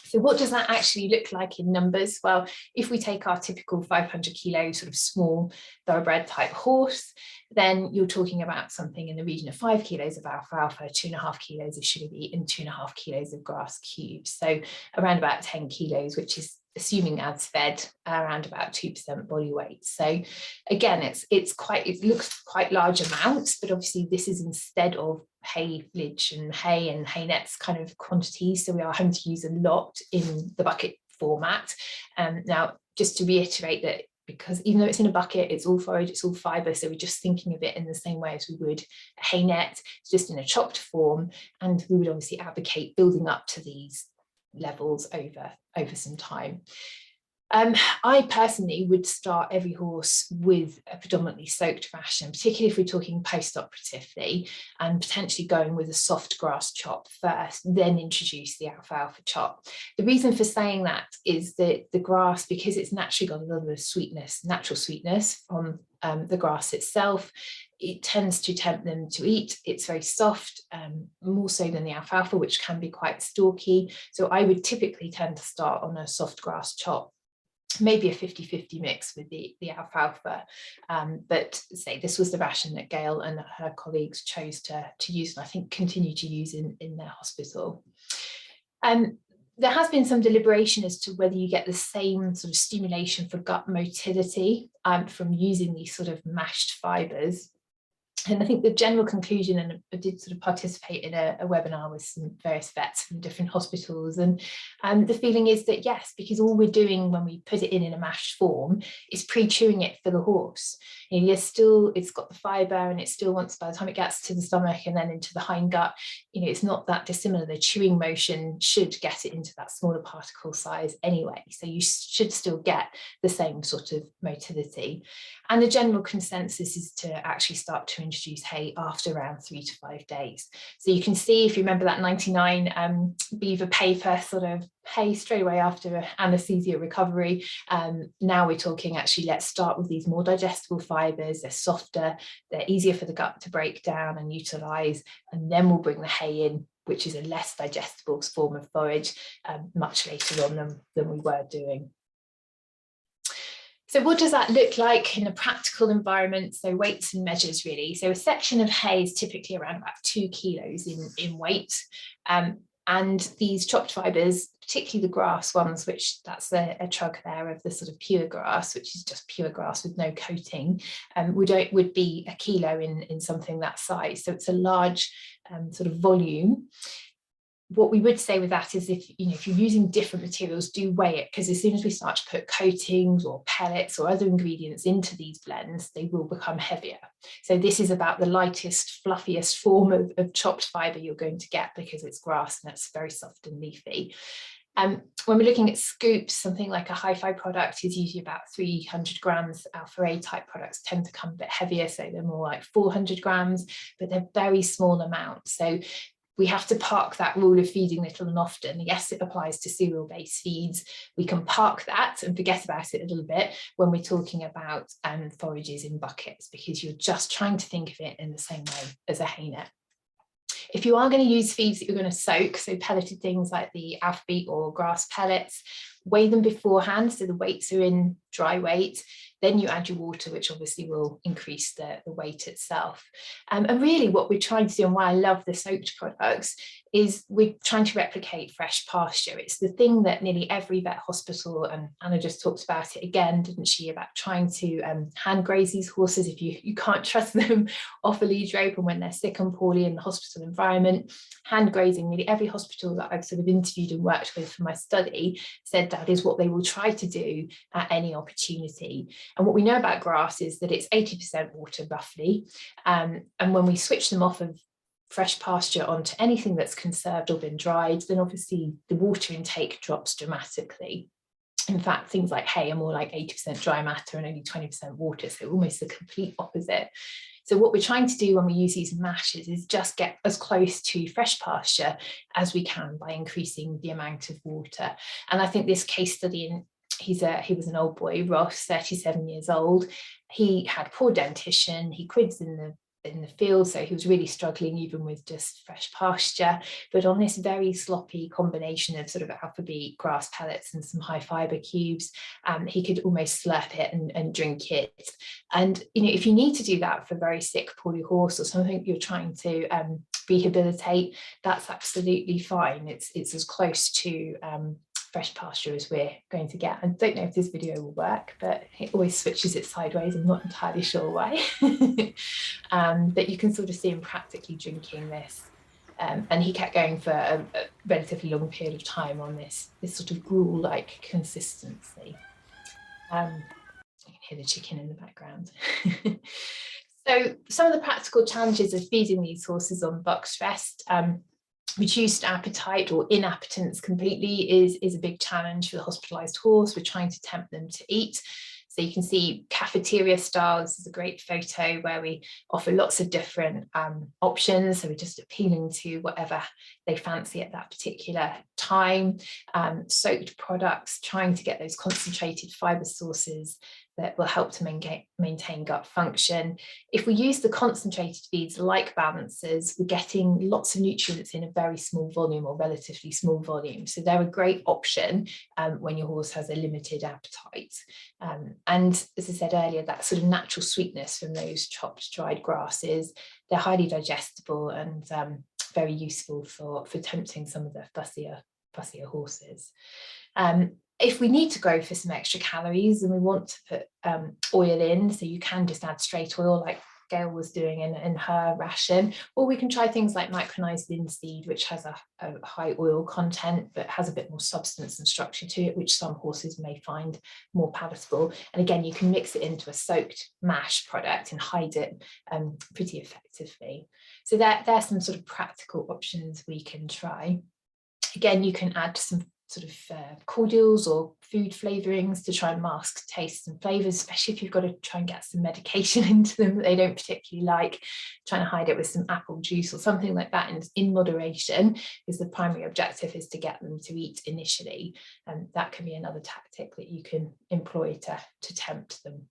So what does that actually look like in numbers? Well, if we take our typical 500 kilo sort of small thoroughbred type horse, then you're talking about something in the region of 5 kilos of alfalfa, 2.5 kilos of sugar beet, and 2.5 kilos of grass cubes. So around about 10 kilos, which is assuming as fed around about 2% body weight. So again, it looks quite large amounts, but obviously this is instead of haylage and hay nets kind of quantities. So we are having to use a lot in the bucket format. Now, just to reiterate that, because even though it's in a bucket, it's all forage, it's all fibre, so we're just thinking of it in the same way as we would a hay net, just in a chopped form, and we would obviously advocate building up to these levels over some time. I personally would start every horse with a predominantly soaked ration, particularly if we're talking post-operatively, and potentially going with a soft grass chop first, then introduce the alfalfa chop. The reason for saying that is that the grass, because it's naturally got a little bit of sweetness, natural sweetness from the grass itself, it tends to tempt them to eat. It's very soft, more so than the alfalfa, which can be quite stalky. So I would typically tend to start on a soft grass chop, maybe a 50-50 mix with the alfalfa. But say this was the ration that Gail and her colleagues chose to use, and I think continue to use in their hospital. There has been some deliberation as to whether you get the same sort of stimulation for gut motility from using these sort of mashed fibres. And I think the general conclusion, and I did sort of participate in a webinar with some various vets from different hospitals, and the feeling is that yes, because all we're doing when we put it in a mashed form is pre-chewing it for the horse. It's got the fibre, and it still wants, by the time it gets to the stomach and then into the hind gut, it's not that dissimilar. The chewing motion should get it into that smaller particle size anyway, so you should still get the same sort of motility. And the general consensus is to actually start to introduce hay after around 3 to 5 days. So you can see, if you remember that 99 Beaver paper, sort of hay straight away after anaesthesia recovery. Now we're talking actually, let's start with these more digestible fibres. They're softer, they're easier for the gut to break down and utilise, and then we'll bring the hay in, which is a less digestible form of forage, much later on than we were doing. So what does that look like in a practical environment? So weights and measures, really. So a section of hay is typically around about 2 kilos in weight. And these chopped fibres, particularly the grass ones, which that's a chug there of the sort of pure grass, which is just pure grass with no coating, would be a kilo in something that size. So it's a large sort of volume. what we would say with that is if you're using different materials, do weigh it, because as soon as we start to put coatings or pellets or other ingredients into these blends, they will become heavier. So this is about the lightest, fluffiest form of chopped fibre you're going to get, because it's grass and it's very soft and leafy. When we're looking at scoops, something like a Hi-Fi product is usually about 300 grams. Alpha A type products tend to come a bit heavier, so they're more like 400 grams, but they're very small amounts. So we have to park that rule of feeding little and often. Yes, it applies to cereal-based feeds. We can park that and forget about it a little bit when we're talking about forages in buckets, because you're just trying to think of it in the same way as a hay net. If you are going to use feeds that you're going to soak, so pelleted things like the alpha beet or grass pellets, weigh them beforehand so the weights are in dry weight. Then you add your water, which obviously will increase the weight itself. And really what we're trying to do, and why I love the soaked products, is we're trying to replicate fresh pasture. It's the thing that nearly every vet hospital, and Anna just talked about it again, didn't she, about trying to hand graze these horses if you can't trust them off a lead rope, and when they're sick and poorly in the hospital environment. Hand grazing, nearly every hospital that I've sort of interviewed and worked with for my study said that is what they will try to do at any opportunity. And what we know about grass is that it's 80% water roughly, and when we switch them off of fresh pasture onto anything that's conserved or been dried, then obviously the water intake drops dramatically. In fact, things like hay are more like 80% dry matter and only 20% water, so almost the complete opposite. So what we're trying to do when we use these mashes is just get as close to fresh pasture as we can by increasing the amount of water. And I think this case study, he was an old boy, Ross, 37 years old. He had poor dentition, he quids in the field, so he was really struggling even with just fresh pasture. But on this very sloppy combination of sort of alpha beet, grass pellets and some high fibre cubes, he could almost slurp it and drink it. And if you need to do that for a very sick, poorly horse or something you're trying to rehabilitate, that's absolutely fine. It's as close to fresh pasture as we're going to get. I don't know if this video will work, but it always switches it sideways. I'm not entirely sure why. But you can sort of see him practically drinking this. And he kept going for a relatively long period of time on this sort of gruel-like consistency. You can hear the chicken in the background. So some of the practical challenges of feeding these horses on Bucks Rest, reduced appetite or inappetence completely is a big challenge for the hospitalized horse. We're trying to tempt them to eat. So you can see cafeteria style. This is a great photo where we offer lots of different options. So we're just appealing to whatever they fancy at that particular time. Soaked products, trying to get those concentrated fibre sources that will help to maintain gut function. If we use the concentrated feeds like balancers, we're getting lots of nutrients in a very small volume or relatively small volume. So they're a great option when your horse has a limited appetite. And as I said earlier, that sort of natural sweetness from those chopped dried grasses, they're highly digestible and very useful for tempting some of the fussier horses. If we need to go for some extra calories and we want to put oil in, so you can just add straight oil like Gail was doing in her ration, or we can try things like micronized linseed, which has a high oil content but has a bit more substance and structure to it, which some horses may find more palatable. And again, you can mix it into a soaked mash product and hide it pretty effectively. So there's some sort of practical options we can try. Again, you can add some sort of cordials or food flavorings to try and mask tastes and flavors, especially if you've got to try and get some medication into them that they don't particularly like. Trying to hide it with some apple juice or something like that in moderation, because the primary objective is to get them to eat initially, and that can be another tactic that you can employ to tempt them.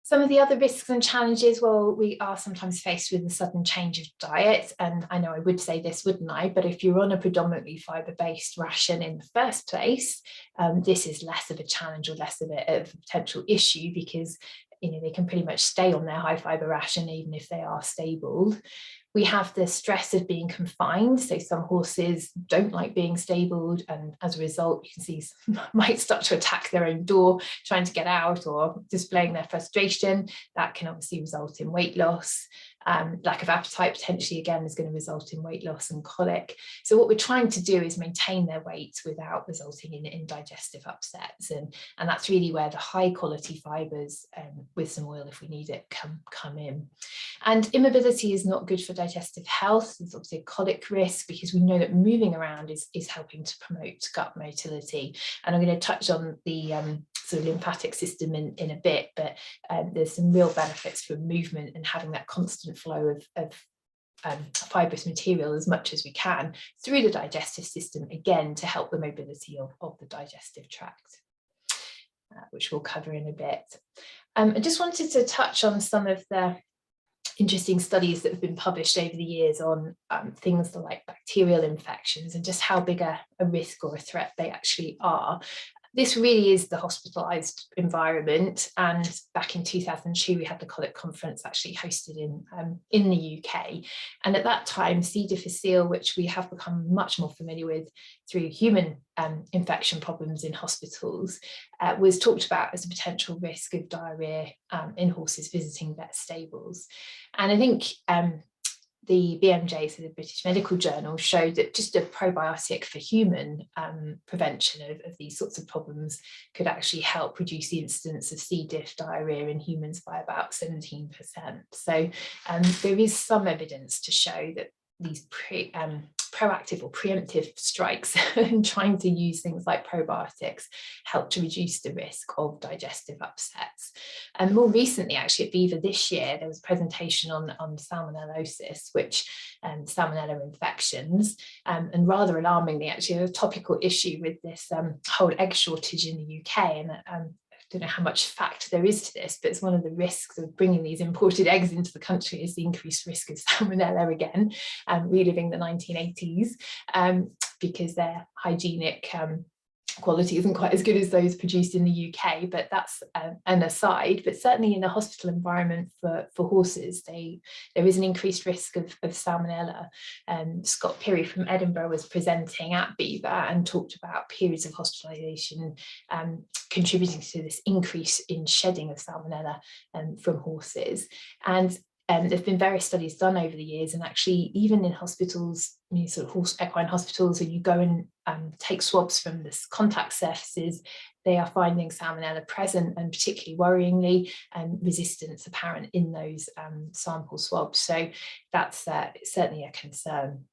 Some of the other risks and challenges, well, we are sometimes faced with a sudden change of diet. And I know I would say this, wouldn't I? But if you're on a predominantly fibre-based ration in the first place, this is less of a challenge or less of a potential issue, because they can pretty much stay on their high fibre ration even if they are stabled. We have the stress of being confined. So some horses don't like being stabled, and as a result, you can see some might start to attack their own door, trying to get out or displaying their frustration. That can obviously result in weight loss. Lack of appetite potentially again is going to result in weight loss and colic. So what we're trying to do is maintain their weight without resulting in digestive upsets, and that's really where the high quality fibres with some oil, if we need it, come in. And immobility is not good for digestive health. There's obviously a colic risk because we know that moving around is helping to promote gut motility. And I'm going to touch on the sort of lymphatic system in a bit, but there's some real benefits for movement and having that constant flow of fibrous material as much as we can through the digestive system, again, to help the mobility of the digestive tract, which we'll cover in a bit. I just wanted to touch on some of the interesting studies that have been published over the years on things like bacterial infections and just how big a risk or a threat they actually are. This really is the hospitalised environment, and back in 2002 we had the Colic Conference actually hosted in the UK, and at that time C. difficile, which we have become much more familiar with through human infection problems in hospitals, was talked about as a potential risk of diarrhoea in horses visiting vet stables. And I think the BMJ, so the British Medical Journal, showed that just a probiotic for human prevention of these sorts of problems could actually help reduce the incidence of C. diff diarrhoea in humans by about 17%. So there is some evidence to show that these proactive or preemptive strikes and trying to use things like probiotics help to reduce the risk of digestive upsets. And more recently, actually at Viva this year, there was a presentation on salmonellosis, which salmonella infections, and rather alarmingly, actually a topical issue with this whole egg shortage in the UK. And I don't know how much fact there is to this, but it's one of the risks of bringing these imported eggs into the country is the increased risk of salmonella again, reliving the 1980s, because their hygienic quality isn't quite as good as those produced in the UK, but that's an aside. But certainly in the hospital environment for horses, there is an increased risk of salmonella. Scott Pirrie from Edinburgh was presenting at Viva and talked about periods of hospitalisation contributing to this increase in shedding of salmonella from horses. And there have been various studies done over the years, and actually even in hospitals, sort of horse equine hospitals, and you go and take swabs from the contact surfaces, they are finding salmonella present, and particularly worryingly, resistance apparent in those sample swabs. So that's certainly a concern.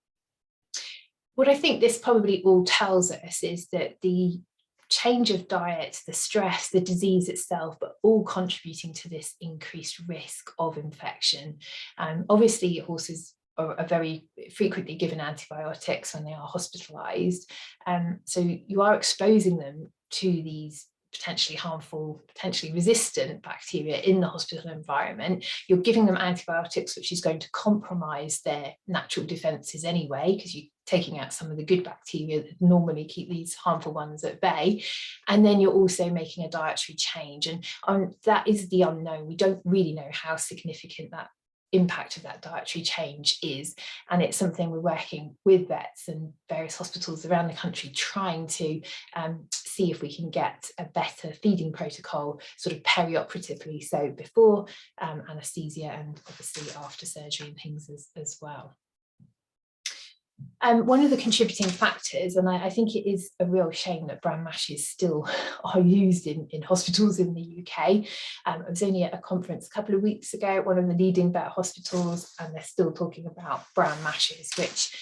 What I think this probably all tells us is that the change of diet, the stress, the disease itself, but all contributing to this increased risk of infection. Obviously, horses are very frequently given antibiotics when they are hospitalised. So you are exposing them to these potentially harmful, potentially resistant bacteria in the hospital environment. You're giving them antibiotics, which is going to compromise their natural defences anyway, because you're taking out some of the good bacteria that normally keep these harmful ones at bay. And then you're also making a dietary change. And that is the unknown. We don't really know how significant that impact of that dietary change is, and it's something we're working with vets and various hospitals around the country trying to see if we can get a better feeding protocol sort of perioperatively, so before anaesthesia and obviously after surgery and things as well. One of the contributing factors, and I think it is a real shame that bran mashes still are used in hospitals in the UK. I was only at a conference a couple of weeks ago at one of the leading vet hospitals, and they're still talking about bran mashes, which,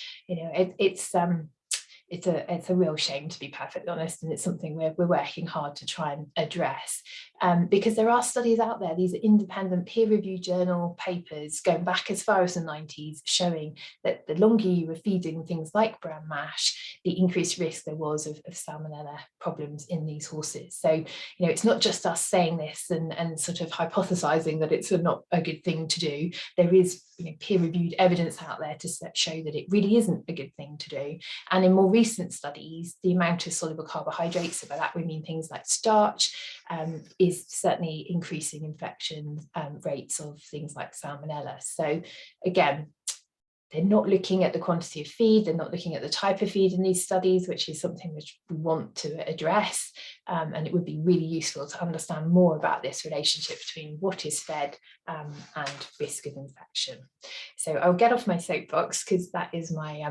it's a real shame, to be perfectly honest, and it's something we're working hard to try and address, because there are studies out there, these are independent peer-reviewed journal papers going back as far as the 90s, showing that the longer you were feeding things like bran mash, the increased risk there was of salmonella problems in these horses. So, it's not just us saying this and sort of hypothesizing that it's not a good thing to do. There is peer-reviewed evidence out there to show that it really isn't a good thing to do. And in more recent studies, the amount of soluble carbohydrates, so by that we mean things like starch, is certainly increasing infection rates of things like salmonella. So again, they're not looking at the quantity of feed, they're not looking at the type of feed in these studies, which is something which we want to address. And it would be really useful to understand more about this relationship between what is fed and risk of infection. So I'll get off my soapbox because that is my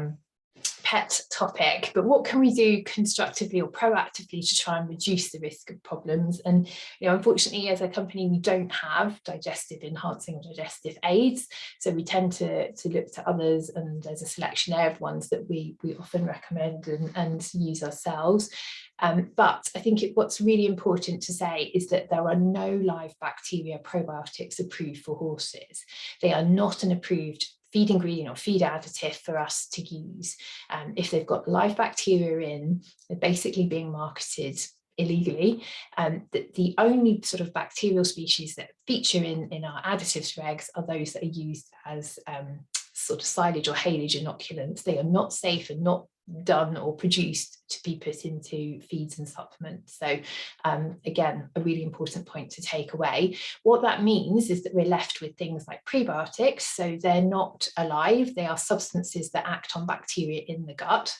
pet topic, but what can we do constructively or proactively to try and reduce the risk of problems? And unfortunately, as a company, we don't have digestive enhancing or digestive aids, so we tend to look to others, and there's a selection there of ones that we often recommend and use ourselves. But I think what's really important to say is that there are no live bacteria probiotics approved for horses. They are not an approved feed ingredient or feed additive for us to use. If they've got live bacteria in, they're basically being marketed illegally. The only sort of bacterial species that feature in our additives regs are those that are used as sort of silage or haylage inoculants. They are not safe and not done or produced to be put into feeds and supplements. So again, a really important point to take away. What that means is that we're left with things like prebiotics. So they're not alive, they are substances that act on bacteria in the gut.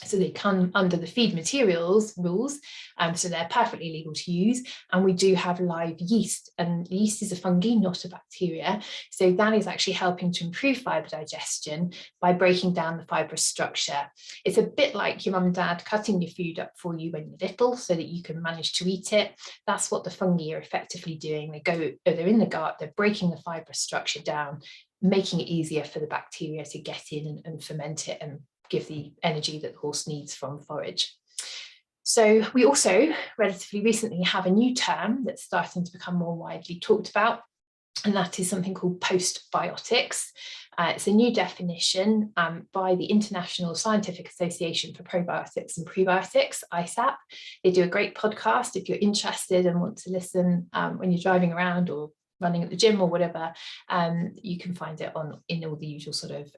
So they come under the feed materials rules, so they're perfectly legal to use. And we do have live yeast, and yeast is a fungi, not a bacteria. So that is actually helping to improve fibre digestion by breaking down the fibrous structure. It's a bit like your mum and dad cutting your food up for you when you're little so that you can manage to eat it. That's what the fungi are effectively doing. They're in the gut, they're breaking the fibrous structure down, making it easier for the bacteria to get in and ferment it and give the energy that the horse needs from forage. So we also relatively recently have a new term that's starting to become more widely talked about, and that is something called postbiotics. It's a new definition by the International Scientific Association for Probiotics and Prebiotics, ISAP. They do a great podcast if you're interested and want to listen when you're driving around or running at the gym or whatever. You can find it in all the usual sort of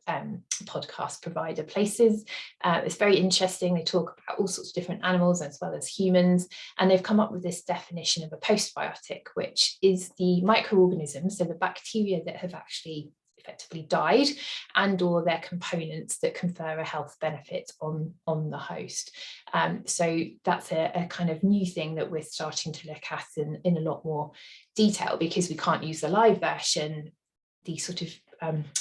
podcast provider places. It's very interesting. They talk about all sorts of different animals as well as humans, and they've come up with this definition of a postbiotic, which is the microorganisms, so the bacteria that have actually effectively died, and or their components that confer a health benefit on the host. So that's a kind of new thing that we're starting to look at in a lot more detail, because we can't use the live version. The sort of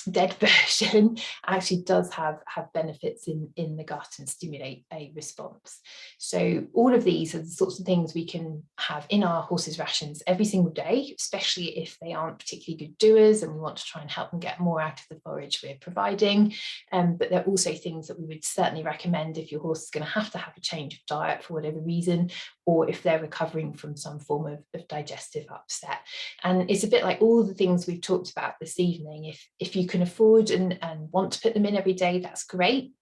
dead version actually does have benefits in the gut and stimulate a response. So all of these are the sorts of things we can have in our horses' rations every single day, especially if they aren't particularly good doers and we want to try and help them get more out of the forage we're providing. But they're also things that we would certainly recommend if your horse is going to have a change of diet for whatever reason, or if they're recovering from some form of digestive upset. And it's a bit like all the things we've talked about this evening. If you can afford and want to put them in every day, that's great.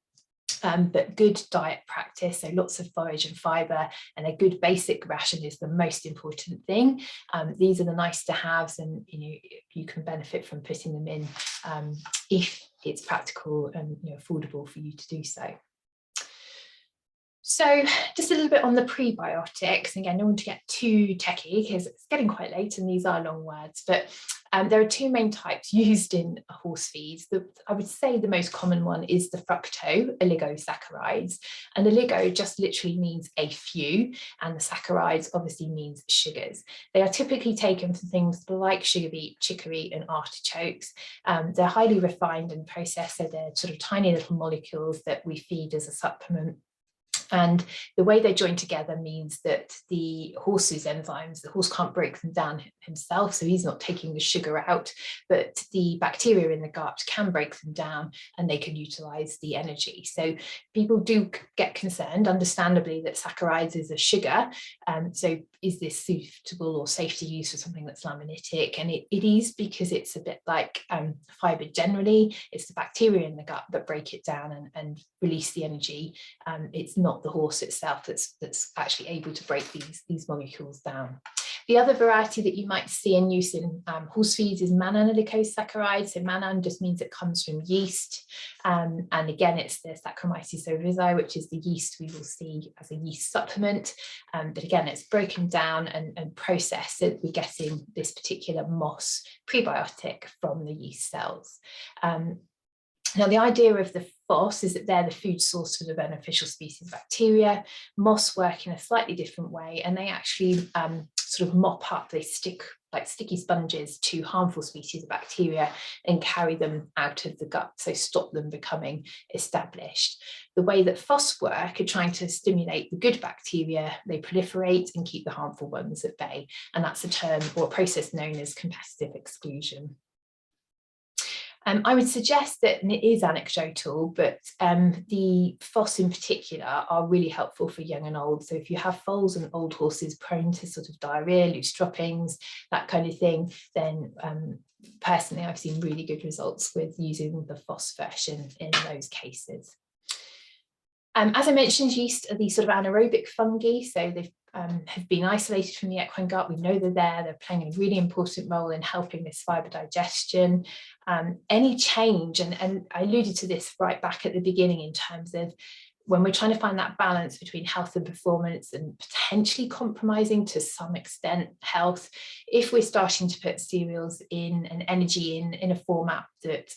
But good diet practice, so lots of forage and fibre and a good basic ration is the most important thing. These are the nice to haves, and you can benefit from putting them in if it's practical and affordable for you to do so. So just a little bit on the prebiotics. Again, I don't want to get too techie because it's getting quite late and these are long words, but there are two main types used in horse feeds. I would say the most common one is the fructo oligosaccharides, and oligo just literally means a few, and the saccharides obviously means sugars. They are typically taken from things like sugar beet, chicory and artichokes. They're highly refined and processed, so they're sort of tiny little molecules that we feed as a supplement. And the way they join together means that the horse's enzymes, the horse can't break them down himself, so he's not taking the sugar out, but the bacteria in the gut can break them down and they can utilize the energy. So people do get concerned, understandably, that saccharides is a sugar. So is this suitable or safe to use for something that's laminitic? And it is, because it's a bit like fiber generally. It's the bacteria in the gut that break it down and release the energy. It's not the horse itself that's actually able to break these molecules down. The other variety that you might see in use in horse feeds is mannan oligosaccharides. So mannan just means it comes from yeast. And again, it's the Saccharomyces cerevisiae, which is the yeast we will see as a yeast supplement. But again, it's broken down and processed, so we're getting this particular MOS prebiotic from the yeast cells. Now, the idea of the FOSS is that they're the food source for the beneficial species of bacteria. Moss work in a slightly different way, and they actually sort of mop up, they stick like sticky sponges to harmful species of bacteria and carry them out of the gut, so stop them becoming established. The way that FOSS work are trying to stimulate the good bacteria, they proliferate and keep the harmful ones at bay, and that's a term or a process known as competitive exclusion. I would suggest that, and it is anecdotal, but the FOSS in particular are really helpful for young and old. So if you have foals and old horses prone to sort of diarrhea, loose droppings, that kind of thing, then personally I've seen really good results with using the FOSS version in those cases. As I mentioned, yeast are these sort of anaerobic fungi, so they've have been isolated from the equine gut. We know they're there. They're playing a really important role in helping this fibre digestion. Any change, and I alluded to this right back at the beginning in terms of when we're trying to find that balance between health and performance and potentially compromising to some extent health, if we're starting to put cereals in and energy in a format that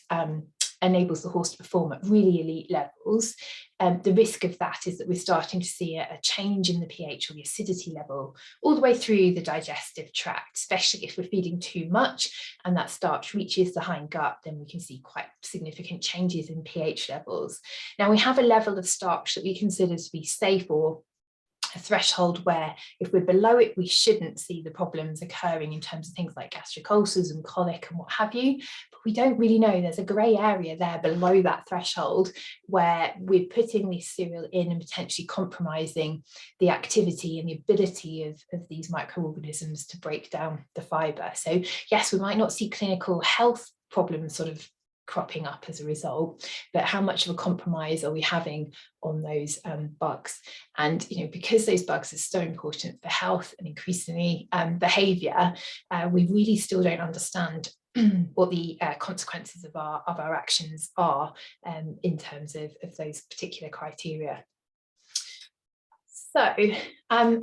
enables the horse to perform at really elite levels, the risk of that is that we're starting to see a change in the pH or the acidity level all the way through the digestive tract, especially if we're feeding too much and that starch reaches the hindgut, then we can see quite significant changes in pH levels. Now, we have a level of starch that we consider to be safe, or a threshold where if we're below it, we shouldn't see the problems occurring in terms of things like gastric ulcers and colic and what have you. But we don't really know. There's a grey area there below that threshold where we're putting this cereal in and potentially compromising the activity and the ability of these microorganisms to break down the fibre. So yes, we might not see clinical health problems sort of cropping up as a result, but how much of a compromise are we having on those bugs? And because those bugs are so important for health and increasingly behaviour, we really still don't understand what the consequences of our actions are in terms of those particular criteria. So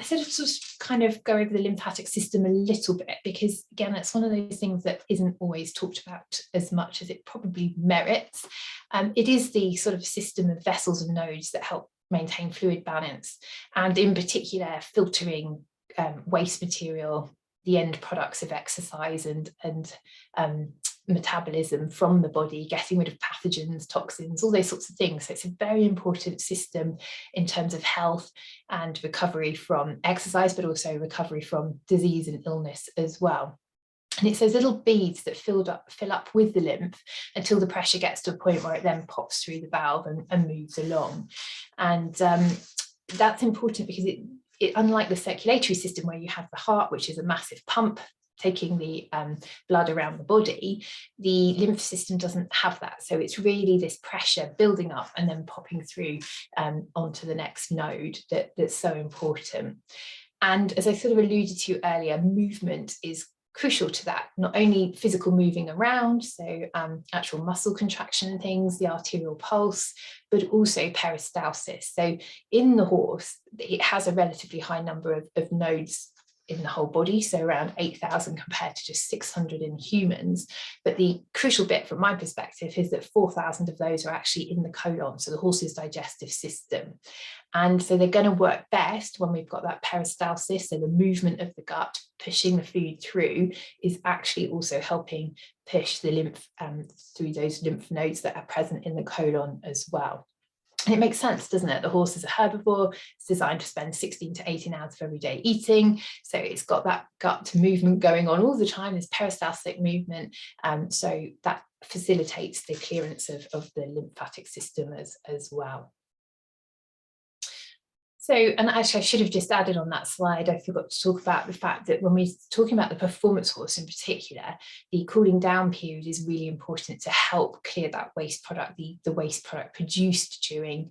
sort of kind of go over the lymphatic system a little bit, because again, it's one of those things that isn't always talked about as much as it probably merits. It is the sort of system of vessels and nodes that help maintain fluid balance, and in particular filtering waste material, the end products of exercise and metabolism from the body, getting rid of pathogens, toxins, all those sorts of things. So it's a very important system in terms of health and recovery from exercise, but also recovery from disease and illness as well. And it's those little beads that fill up with the lymph until the pressure gets to a point where it then pops through the valve and moves along. And that's important because it, unlike the circulatory system where you have the heart, which is a massive pump taking the blood around the body, the lymph system doesn't have that. So it's really this pressure building up and then popping through onto the next node that's so important. And as I sort of alluded to earlier, movement is crucial to that, not only physical moving around, so actual muscle contraction and things, the arterial pulse, but also peristalsis. So in the horse, it has a relatively high number of nodes in the whole body, so around 8,000 compared to just 600 in humans. But the crucial bit from my perspective is that 4,000 of those are actually in the colon, so the horse's digestive system. And so they're going to work best when we've got that peristalsis, so the movement of the gut pushing the food through is actually also helping push the lymph through those lymph nodes that are present in the colon as well. And it makes sense, doesn't it? The horse is a herbivore. It's designed to spend 16 to 18 hours of every day eating. So it's got that gut movement going on all the time, this peristaltic movement. So that facilitates the clearance of the lymphatic system as well. So, and actually I should have just added on that slide, I forgot to talk about the fact that when we're talking about the performance horse in particular, the cooling down period is really important to help clear that waste product, the waste product produced during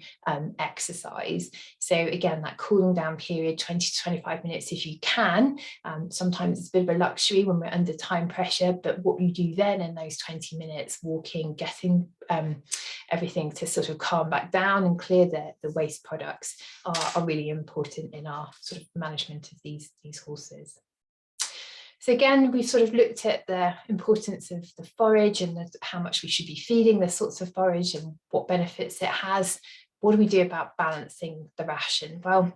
exercise. So again, that cooling down period, 20 to 25 minutes if you can. Sometimes it's a bit of a luxury when we're under time pressure, but what you do then in those 20 minutes, walking, getting everything to sort of calm back down and clear the waste products are really important in our sort of management of these horses. So again, we've sort of looked at the importance of the forage and how much we should be feeding the sorts of forage and what benefits it has. What do we do about balancing the ration? Well,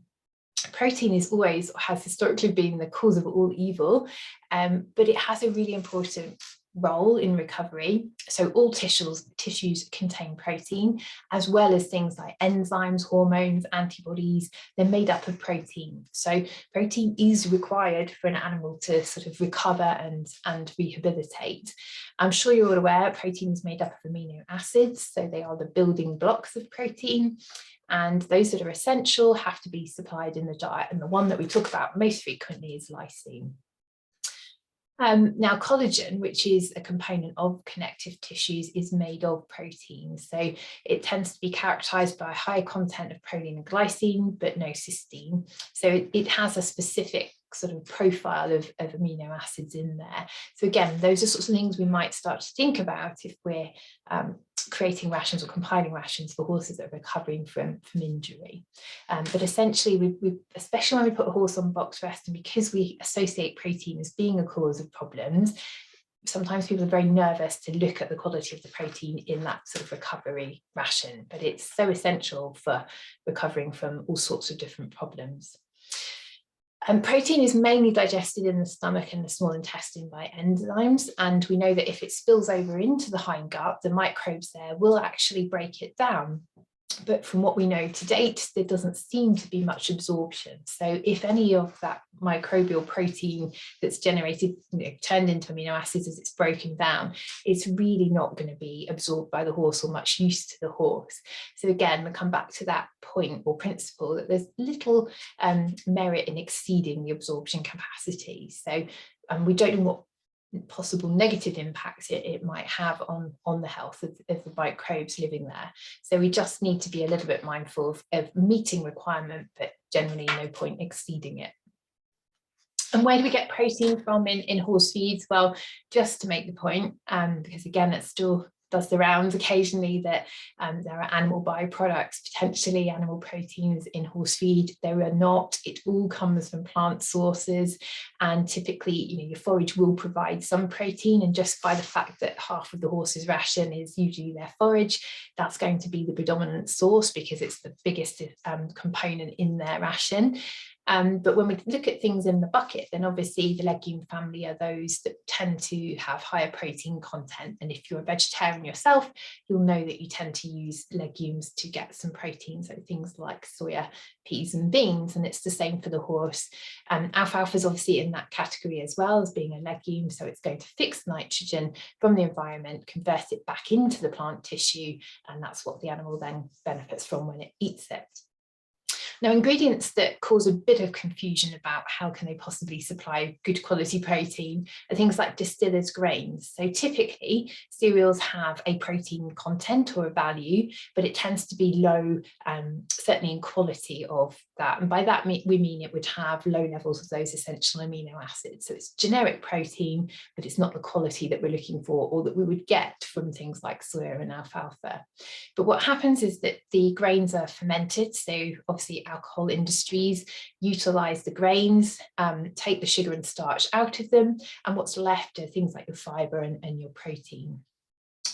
protein has historically been the cause of all evil, but it has a really important role in recovery. So all tissues contain protein, as well as things like enzymes, hormones, antibodies. They're made up of protein. So protein is required for an animal to sort of recover and rehabilitate. I'm sure you're all aware protein is made up of amino acids, so they are the building blocks of protein. And those that are essential have to be supplied in the diet. And the one that we talk about most frequently is lysine. Now, collagen, which is a component of connective tissues, is made of protein. So it tends to be characterized by a high content of proline and glycine, but no cysteine. So it has a specific sort of profile of amino acids in there. So again, those are sorts of things we might start to think about if we're creating rations or compiling rations for horses that are recovering from injury. But essentially, we especially when we put a horse on box rest, and because we associate protein as being a cause of problems, sometimes people are very nervous to look at the quality of the protein in that sort of recovery ration, but it's so essential for recovering from all sorts of different problems. Protein is mainly digested in the stomach and the small intestine by enzymes, and we know that if it spills over into the hindgut, the microbes there will actually break it down. But from what we know to date, there doesn't seem to be much absorption. So if any of that microbial protein that's generated, turned into amino acids as it's broken down, it's really not going to be absorbed by the horse or much use to the horse. So again, we come back to that point or principle that there's little merit in exceeding the absorption capacity. So we don't know what possible negative impacts it might have on the health of the microbes living there. So we just need to be a little bit mindful of meeting requirement, but generally no point exceeding it. And where do we get protein from in horse feeds? Well, just to make the point, because again, it still does the rounds occasionally, that there are animal byproducts, potentially animal proteins in horse feed. There are not. It all comes from plant sources, and typically, your forage will provide some protein, and just by the fact that half of the horse's ration is usually their forage, that's going to be the predominant source because it's the biggest component in their ration. But when we look at things in the bucket, then obviously the legume family are those that tend to have higher protein content. And if you're a vegetarian yourself, you'll know that you tend to use legumes to get some protein. So things like soya, peas and beans, and it's the same for the horse. Alfalfa is obviously in that category as well as being a legume. So it's going to fix nitrogen from the environment, convert it back into the plant tissue, and that's what the animal then benefits from when it eats it. Now, ingredients that cause a bit of confusion about how can they possibly supply good quality protein are things like distillers grains. So typically cereals have a protein content or a value, but it tends to be low, certainly in quality of that. And by that we mean it would have low levels of those essential amino acids. So it's generic protein, but it's not the quality that we're looking for or that we would get from things like soya and alfalfa. But what happens is that the grains are fermented. So obviously alcohol industries utilize the grains, take the sugar and starch out of them, and what's left are things like your fiber and your protein.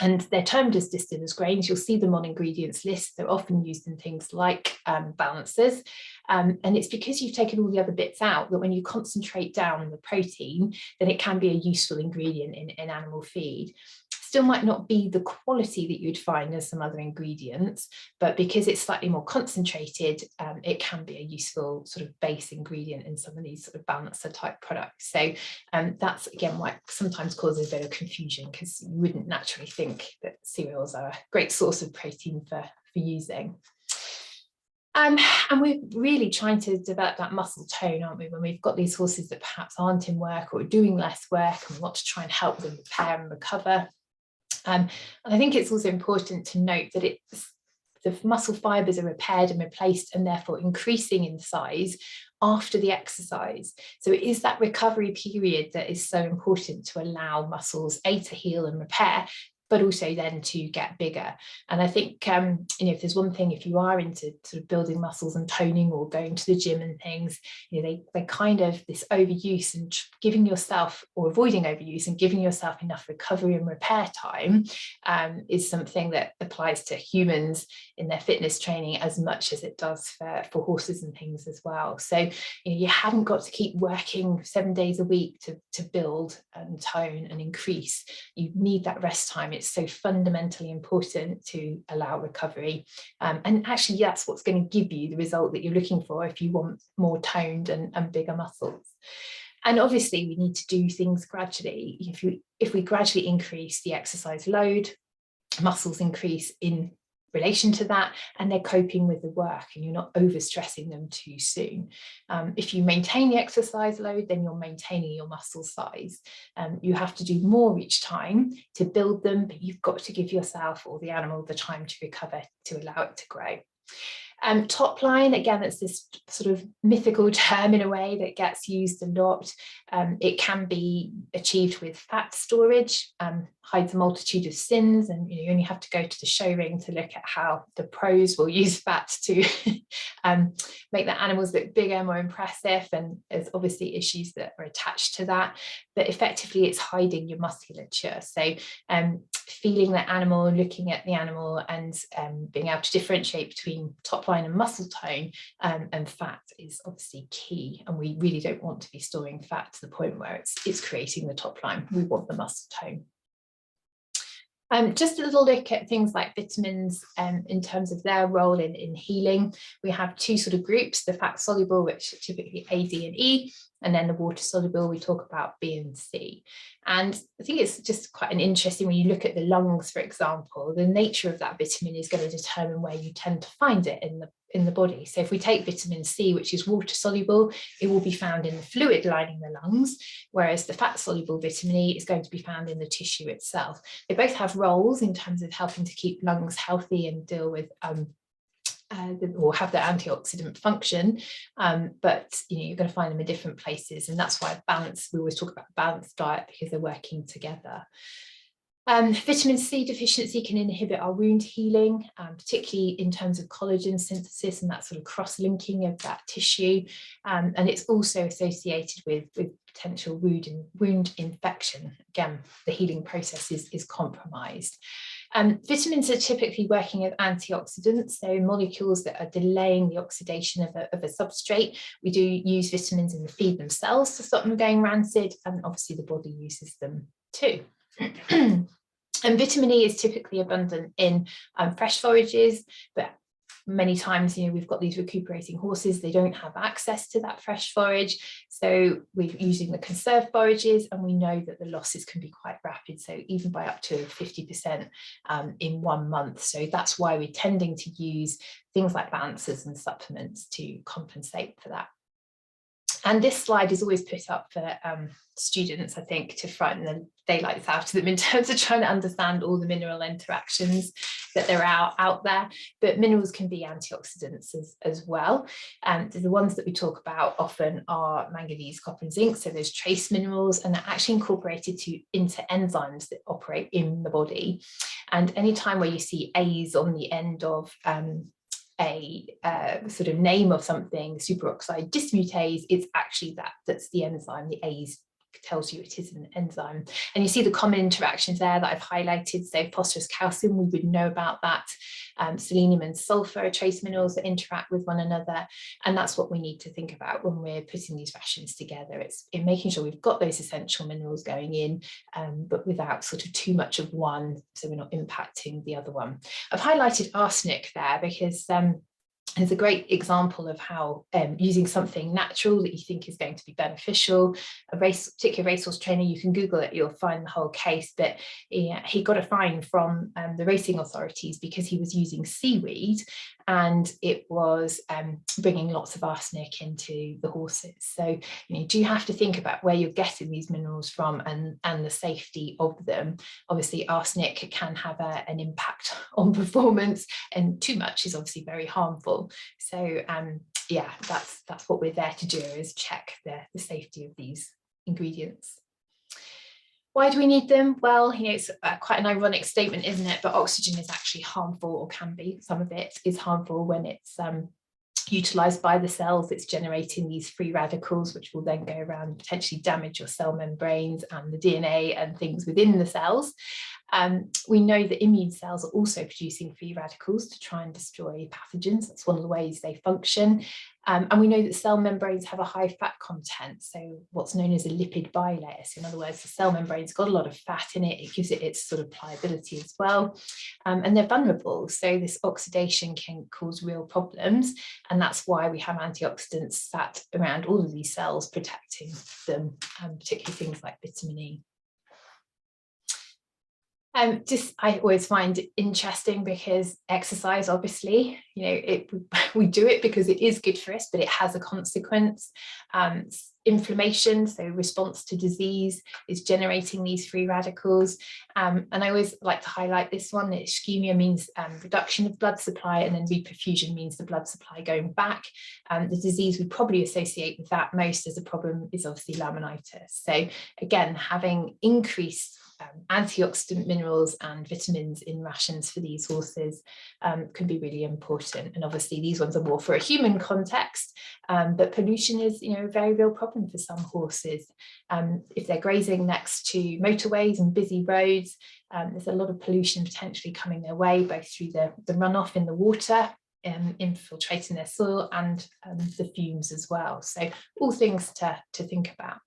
And they're termed as distillers grains. You'll see them on ingredients lists. They're often used in things like balancers. And it's because you've taken all the other bits out that when you concentrate down the protein, then it can be a useful ingredient in animal feed. Still might not be the quality that you'd find as some other ingredients, but because it's slightly more concentrated, it can be a useful sort of base ingredient in some of these sort of balancer type products. So that's again what sometimes causes a bit of confusion, because you wouldn't naturally think that cereals are a great source of protein for using. And we're really trying to develop that muscle tone, aren't we, when we've got these horses that perhaps aren't in work or doing less work, and we want to try and help them repair and recover. And I think it's also important to note that the muscle fibers are repaired and replaced and therefore increasing in size after the exercise. So it is that recovery period that is so important to allow muscles to heal and repair, but also then to get bigger. And I think, if there's one thing, if you are into sort of building muscles and toning or going to the gym and things, they kind of, this overuse and giving yourself, or avoiding overuse and giving yourself enough recovery and repair time is something that applies to humans in their fitness training as much as it does for horses and things as well. So you haven't got to keep working 7 days a week to build and tone and increase. You need that rest time. It's so fundamentally important to allow recovery. And actually, that's what's going to give you the result that you're looking for if you want more toned and bigger muscles. And obviously, we need to do things gradually. If we gradually increase the exercise load, muscles increase in relation to that, and they're coping with the work, and you're not overstressing them too soon. If you maintain the exercise load, then you're maintaining your muscle size. You have to do more each time to build them, but you've got to give yourself or the animal the time to recover to allow it to grow. Top line, again, it's this sort of mythical term in a way that gets used a lot. It can be achieved with fat storage, hides a multitude of sins, and you only have to go to the show ring to look at how the pros will use fat to make the animals look bigger, more impressive, and there's obviously issues that are attached to that, but effectively it's hiding your musculature. So feeling the animal, looking at the animal, and being able to differentiate between top line and muscle tone and fat is obviously key, and we really don't want to be storing fat to the point where it's creating the top line. We want the muscle tone. Just a little look at things like vitamins in terms of their role in healing. We have two sort of groups, the fat soluble, which are typically A, D and E, and then the water soluble, we talk about B and C. And I think it's just quite an interesting, when you look at the lungs, for example, the nature of that vitamin is going to determine where you tend to find it in the body. So if we take vitamin C, which is water soluble, it will be found in the fluid lining the lungs, whereas the fat soluble vitamin E is going to be found in the tissue itself. They both have roles in terms of helping to keep lungs healthy and deal with or have their antioxidant function, but you're going to find them in different places, and that's why we always talk about balanced diet, because they're working together. Vitamin C deficiency can inhibit our wound healing, particularly in terms of collagen synthesis and that sort of cross-linking of that tissue, and it's also associated with potential wound infection. Again, the healing process is compromised. Vitamins are typically working as antioxidants, so molecules that are delaying the oxidation of a substrate. We do use vitamins in the feed themselves to stop them going rancid, and obviously the body uses them too. And vitamin E is typically abundant in fresh forages, but many times, we've got these recuperating horses, they don't have access to that fresh forage. So we're using the conserved forages, and we know that the losses can be quite rapid. So even by up to 50% in 1 month. So that's why we're tending to use things like balancers and supplements to compensate for that. And this slide is always put up for students, I think, to frighten the daylights out of them in terms of trying to understand all the mineral interactions that there are out there. But minerals can be antioxidants as well. The ones that we talk about often are manganese, copper and zinc. So there's trace minerals, and they're actually incorporated into enzymes that operate in the body. And anytime where you see A's on the end of a sort of name of something, superoxide dismutase, it's actually that's the enzyme. The A's tells you it is an enzyme, and you see the common interactions there that I've highlighted. So phosphorus, calcium, we would know about that. Selenium and sulfur are trace minerals that interact with one another, and that's what we need to think about when we're putting these rations together. It's in making sure we've got those essential minerals going in, but without sort of too much of one, so we're not impacting the other one. I've highlighted arsenic there because it's a great example of how using something natural that you think is going to be beneficial. A particular racehorse trainer, you can Google it, you'll find the whole case, but he got a fine from the racing authorities because he was using seaweed, and it was bringing lots of arsenic into the horses. So you do have to think about where you're getting these minerals from and the safety of them. Obviously arsenic can have an impact on performance, and too much is obviously very harmful. So yeah, that's what we're there to do, is check the safety of these ingredients. Why do we need them? Well, it's quite an ironic statement, isn't it? But oxygen is actually harmful, or can be. Some of it is harmful when it's utilised by the cells. It's generating these free radicals, which will then go around and potentially damage your cell membranes and the DNA and things within the cells. We know that immune cells are also producing free radicals to try and destroy pathogens. That's one of the ways they function. And we know that cell membranes have a high fat content, so what's known as a lipid bilayer. So in other words, the cell membrane's got a lot of fat in it. It gives it its sort of pliability as well. And they're vulnerable, so this oxidation can cause real problems. And that's why we have antioxidants sat around all of these cells, protecting them, particularly things like vitamin E. I always find it interesting because exercise, obviously, we do it because it is good for us, but it has a consequence. Inflammation, so response to disease, is generating these free radicals. And I always like to highlight this one. Ischemia means reduction of blood supply, and then reperfusion means the blood supply going back. The disease we probably associate with that most as a problem is obviously laminitis. So again, having increased antioxidant minerals and vitamins in rations for these horses can be really important. And obviously these ones are more for a human context, but pollution is a very real problem for some horses. If they're grazing next to motorways and busy roads, there's a lot of pollution potentially coming their way, both through the runoff in the water, infiltrating their soil, and the fumes as well. So all things to think about.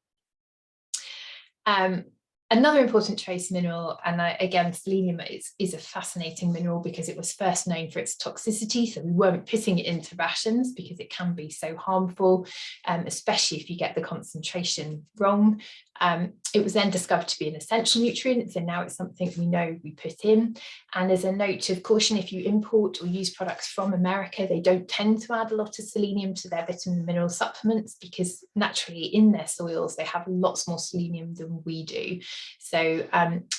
Another important trace mineral, and again, selenium is a fascinating mineral because it was first known for its toxicity. So we weren't putting it into rations because it can be so harmful, especially if you get the concentration wrong. It was then discovered to be an essential nutrient, so now it's something we know we put in. And as a note of caution, if you import or use products from America, they don't tend to add a lot of selenium to their vitamin and mineral supplements because naturally in their soils they have lots more selenium than we do. So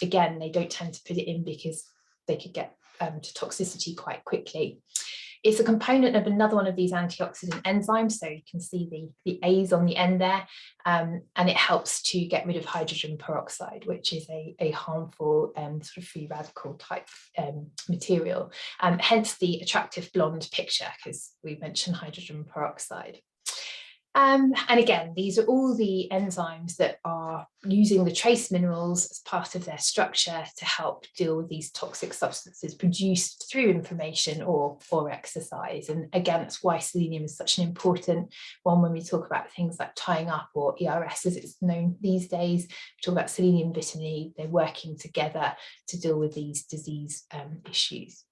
again, they don't tend to put it in because they could get to toxicity quite quickly. It's a component of another one of these antioxidant enzymes, so you can see the A's on the end there, and it helps to get rid of hydrogen peroxide, which is a harmful sort of free radical type material, hence the attractive blonde picture, because we mentioned hydrogen peroxide. And again, these are all the enzymes that are using the trace minerals as part of their structure to help deal with these toxic substances produced through inflammation or exercise. And again, that's why selenium is such an important one when we talk about things like tying up, or ERS as it's known these days. We talk about selenium, vitamin E, they're working together to deal with these disease issues.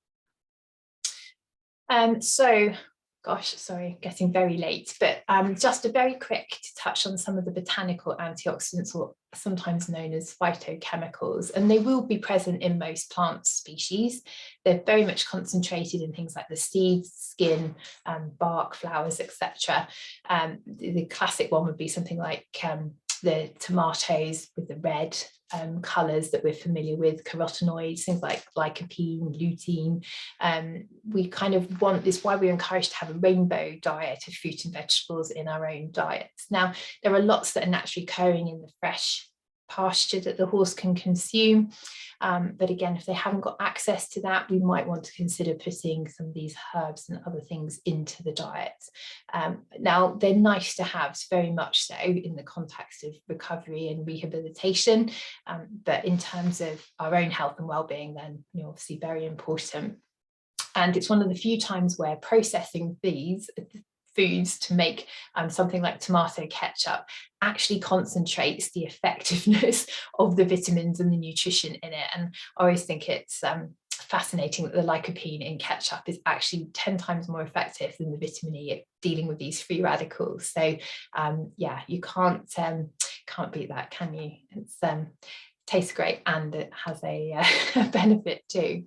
Gosh, sorry, getting very late, but just a very quick to touch on some of the botanical antioxidants, or sometimes known as phytochemicals, and they will be present in most plant species. They're very much concentrated in things like the seeds, skin, bark, flowers, etc. The classic one would be something like the tomatoes with the red colours that we're familiar with, carotenoids, things like lycopene, lutein. We kind of want this, why we're encouraged to have a rainbow diet of fruit and vegetables in our own diets. Now, there are lots that are naturally occurring in the fresh pasture that the horse can consume, but again, if they haven't got access to that, we might want to consider putting some of these herbs and other things into the diet. Now, they're nice to have, very much so, in the context of recovery and rehabilitation, but in terms of our own health and well-being, then obviously very important. And it's one of the few times where processing these foods to make something like tomato ketchup actually concentrates the effectiveness of the vitamins and the nutrition in it. And I always think it's fascinating that the lycopene in ketchup is actually 10 times more effective than the vitamin E at dealing with these free radicals. So yeah, you can't beat that, can you? It's tastes great, and it has a benefit too.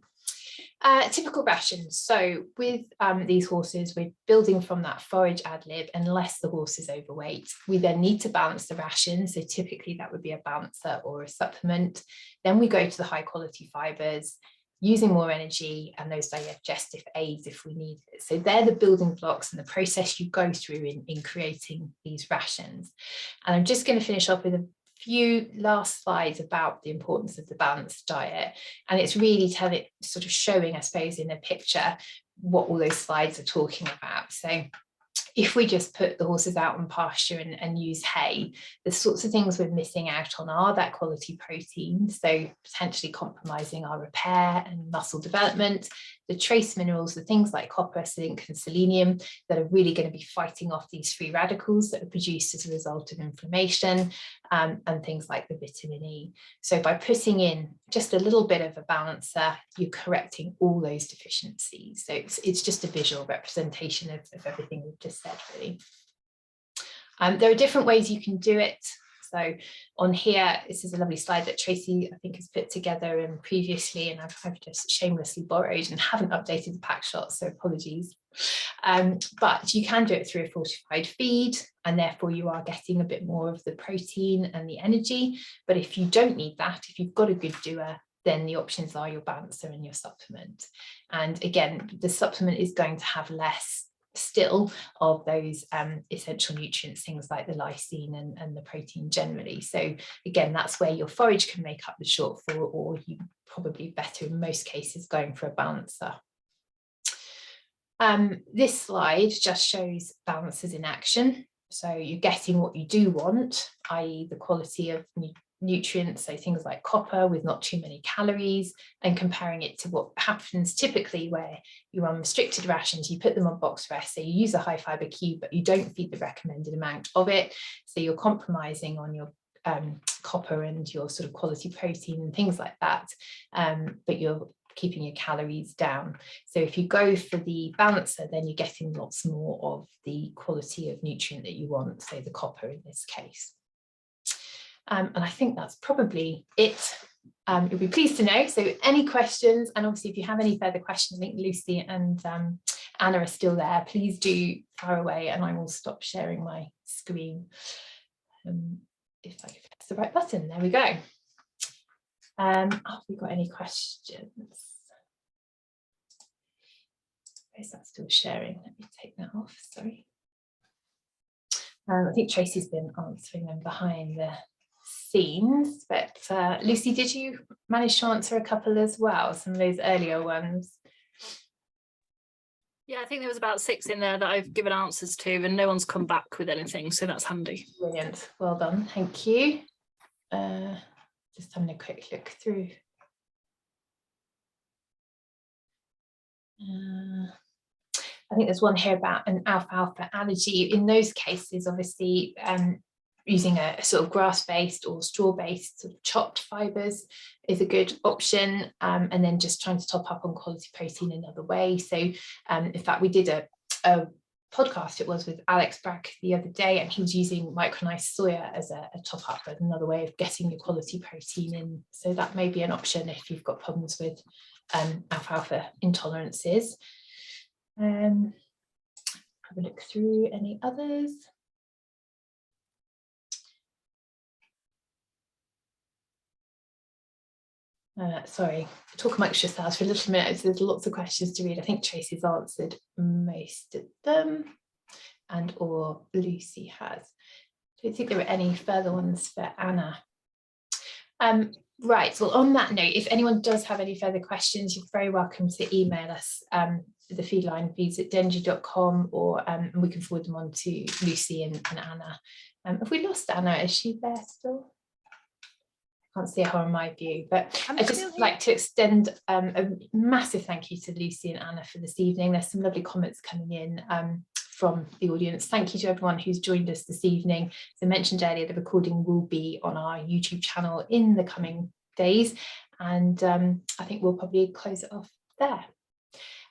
Typical rations. So with these horses, we're building from that forage ad lib, unless the horse is overweight. We then need to balance the ration. So typically that would be a balancer or a supplement. Then we go to the high quality fibres, using more energy, and those digestive aids if we need it. So they're the building blocks and the process you go through in creating these rations. And I'm just going to finish off with a few last slides about the importance of the balanced diet, and it's really sort of showing, I suppose, in a picture what all those slides are talking about. So if we just put the horses out on pasture and use hay, the sorts of things we're missing out on are that quality protein, so potentially compromising our repair and muscle development, the trace minerals, the things like copper, zinc and selenium that are really going to be fighting off these free radicals that are produced as a result of inflammation, and things like the vitamin E. So by putting in just a little bit of a balancer, you're correcting all those deficiencies. So it's just a visual representation of everything we've just said, really. There are different ways you can do it. So on here, this is a lovely slide that Tracy, I think, has put together previously, and I've just shamelessly borrowed and haven't updated the pack shot, so apologies. But you can do it through a fortified feed, and therefore you are getting a bit more of the protein and the energy. But if you don't need that, if you've got a good doer, then the options are your balancer and your supplement. And again, the supplement is going to have less still of those essential nutrients, things like the lysine and the protein generally. So again, that's where your forage can make up the shortfall, or you probably better in most cases going for a balancer. This slide just shows balancers in action. So you're getting what you do want, i.e. the quality of nutrients, so things like copper with not too many calories, and comparing it to what happens typically where you're on restricted rations. You put them on box rest, so you use a high fiber cube, but you don't feed the recommended amount of it. So you're compromising on your copper and your sort of quality protein and things like that, but you're keeping your calories down. So if you go for the balancer, then you're getting lots more of the quality of nutrient that you want, so the copper in this case. And I think that's probably it. You'll be pleased to know. So any questions, and obviously if you have any further questions, I think Lucy and Anna are still there. Please do fire away, and I will stop sharing my screen. If I can press the right button, there we go. Have we got any questions? Is that still sharing? Let me take that off, sorry. I think Tracy's been answering them behind the scenes, but Lucy, did you manage to answer a couple as well, some of those earlier ones? Yeah, I think there was about 6 in there that I've given answers to, and no one's come back with anything, so that's handy. Brilliant, well done, thank you. Just having a quick look through. I think there's one here about an alfalfa allergy. In those cases, obviously, using a sort of grass-based or straw-based sort of chopped fibres is a good option, and then just trying to top up on quality protein another way. So in fact, we did a podcast, it was with Alex Bragg the other day, and he was using micronized soya as a top up, as another way of getting your quality protein in. So that may be an option if you've got problems with alfalfa intolerances. Have a look through any others. Sorry, talk amongst yourselves for a little minute. So there's lots of questions to read. I think Tracy's answered most of them, and or Lucy has. I don't think there were any further ones for Anna. Right, well, on that note, if anyone does have any further questions, you're very welcome to email us the feedline feeds@denji.com, or we can forward them on to Lucy and Anna. Have we lost Anna? Is she there still? Can't see her on my view, but I'd just like to extend a massive thank you to Lucy and Anna for this evening. There's some lovely comments coming in from the audience. Thank you to everyone who's joined us this evening. As I mentioned earlier, the recording will be on our YouTube channel in the coming days, and I think we'll probably close it off there.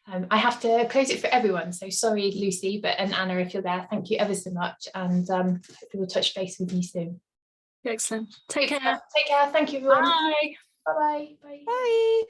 I have to close it for everyone, so sorry Lucy, and Anna, if you're there, thank you ever so much, and hopefully we'll touch base with you soon. Excellent. Take care. Take care. Thank you, everyone. Bye. Bye-bye. Bye. Bye.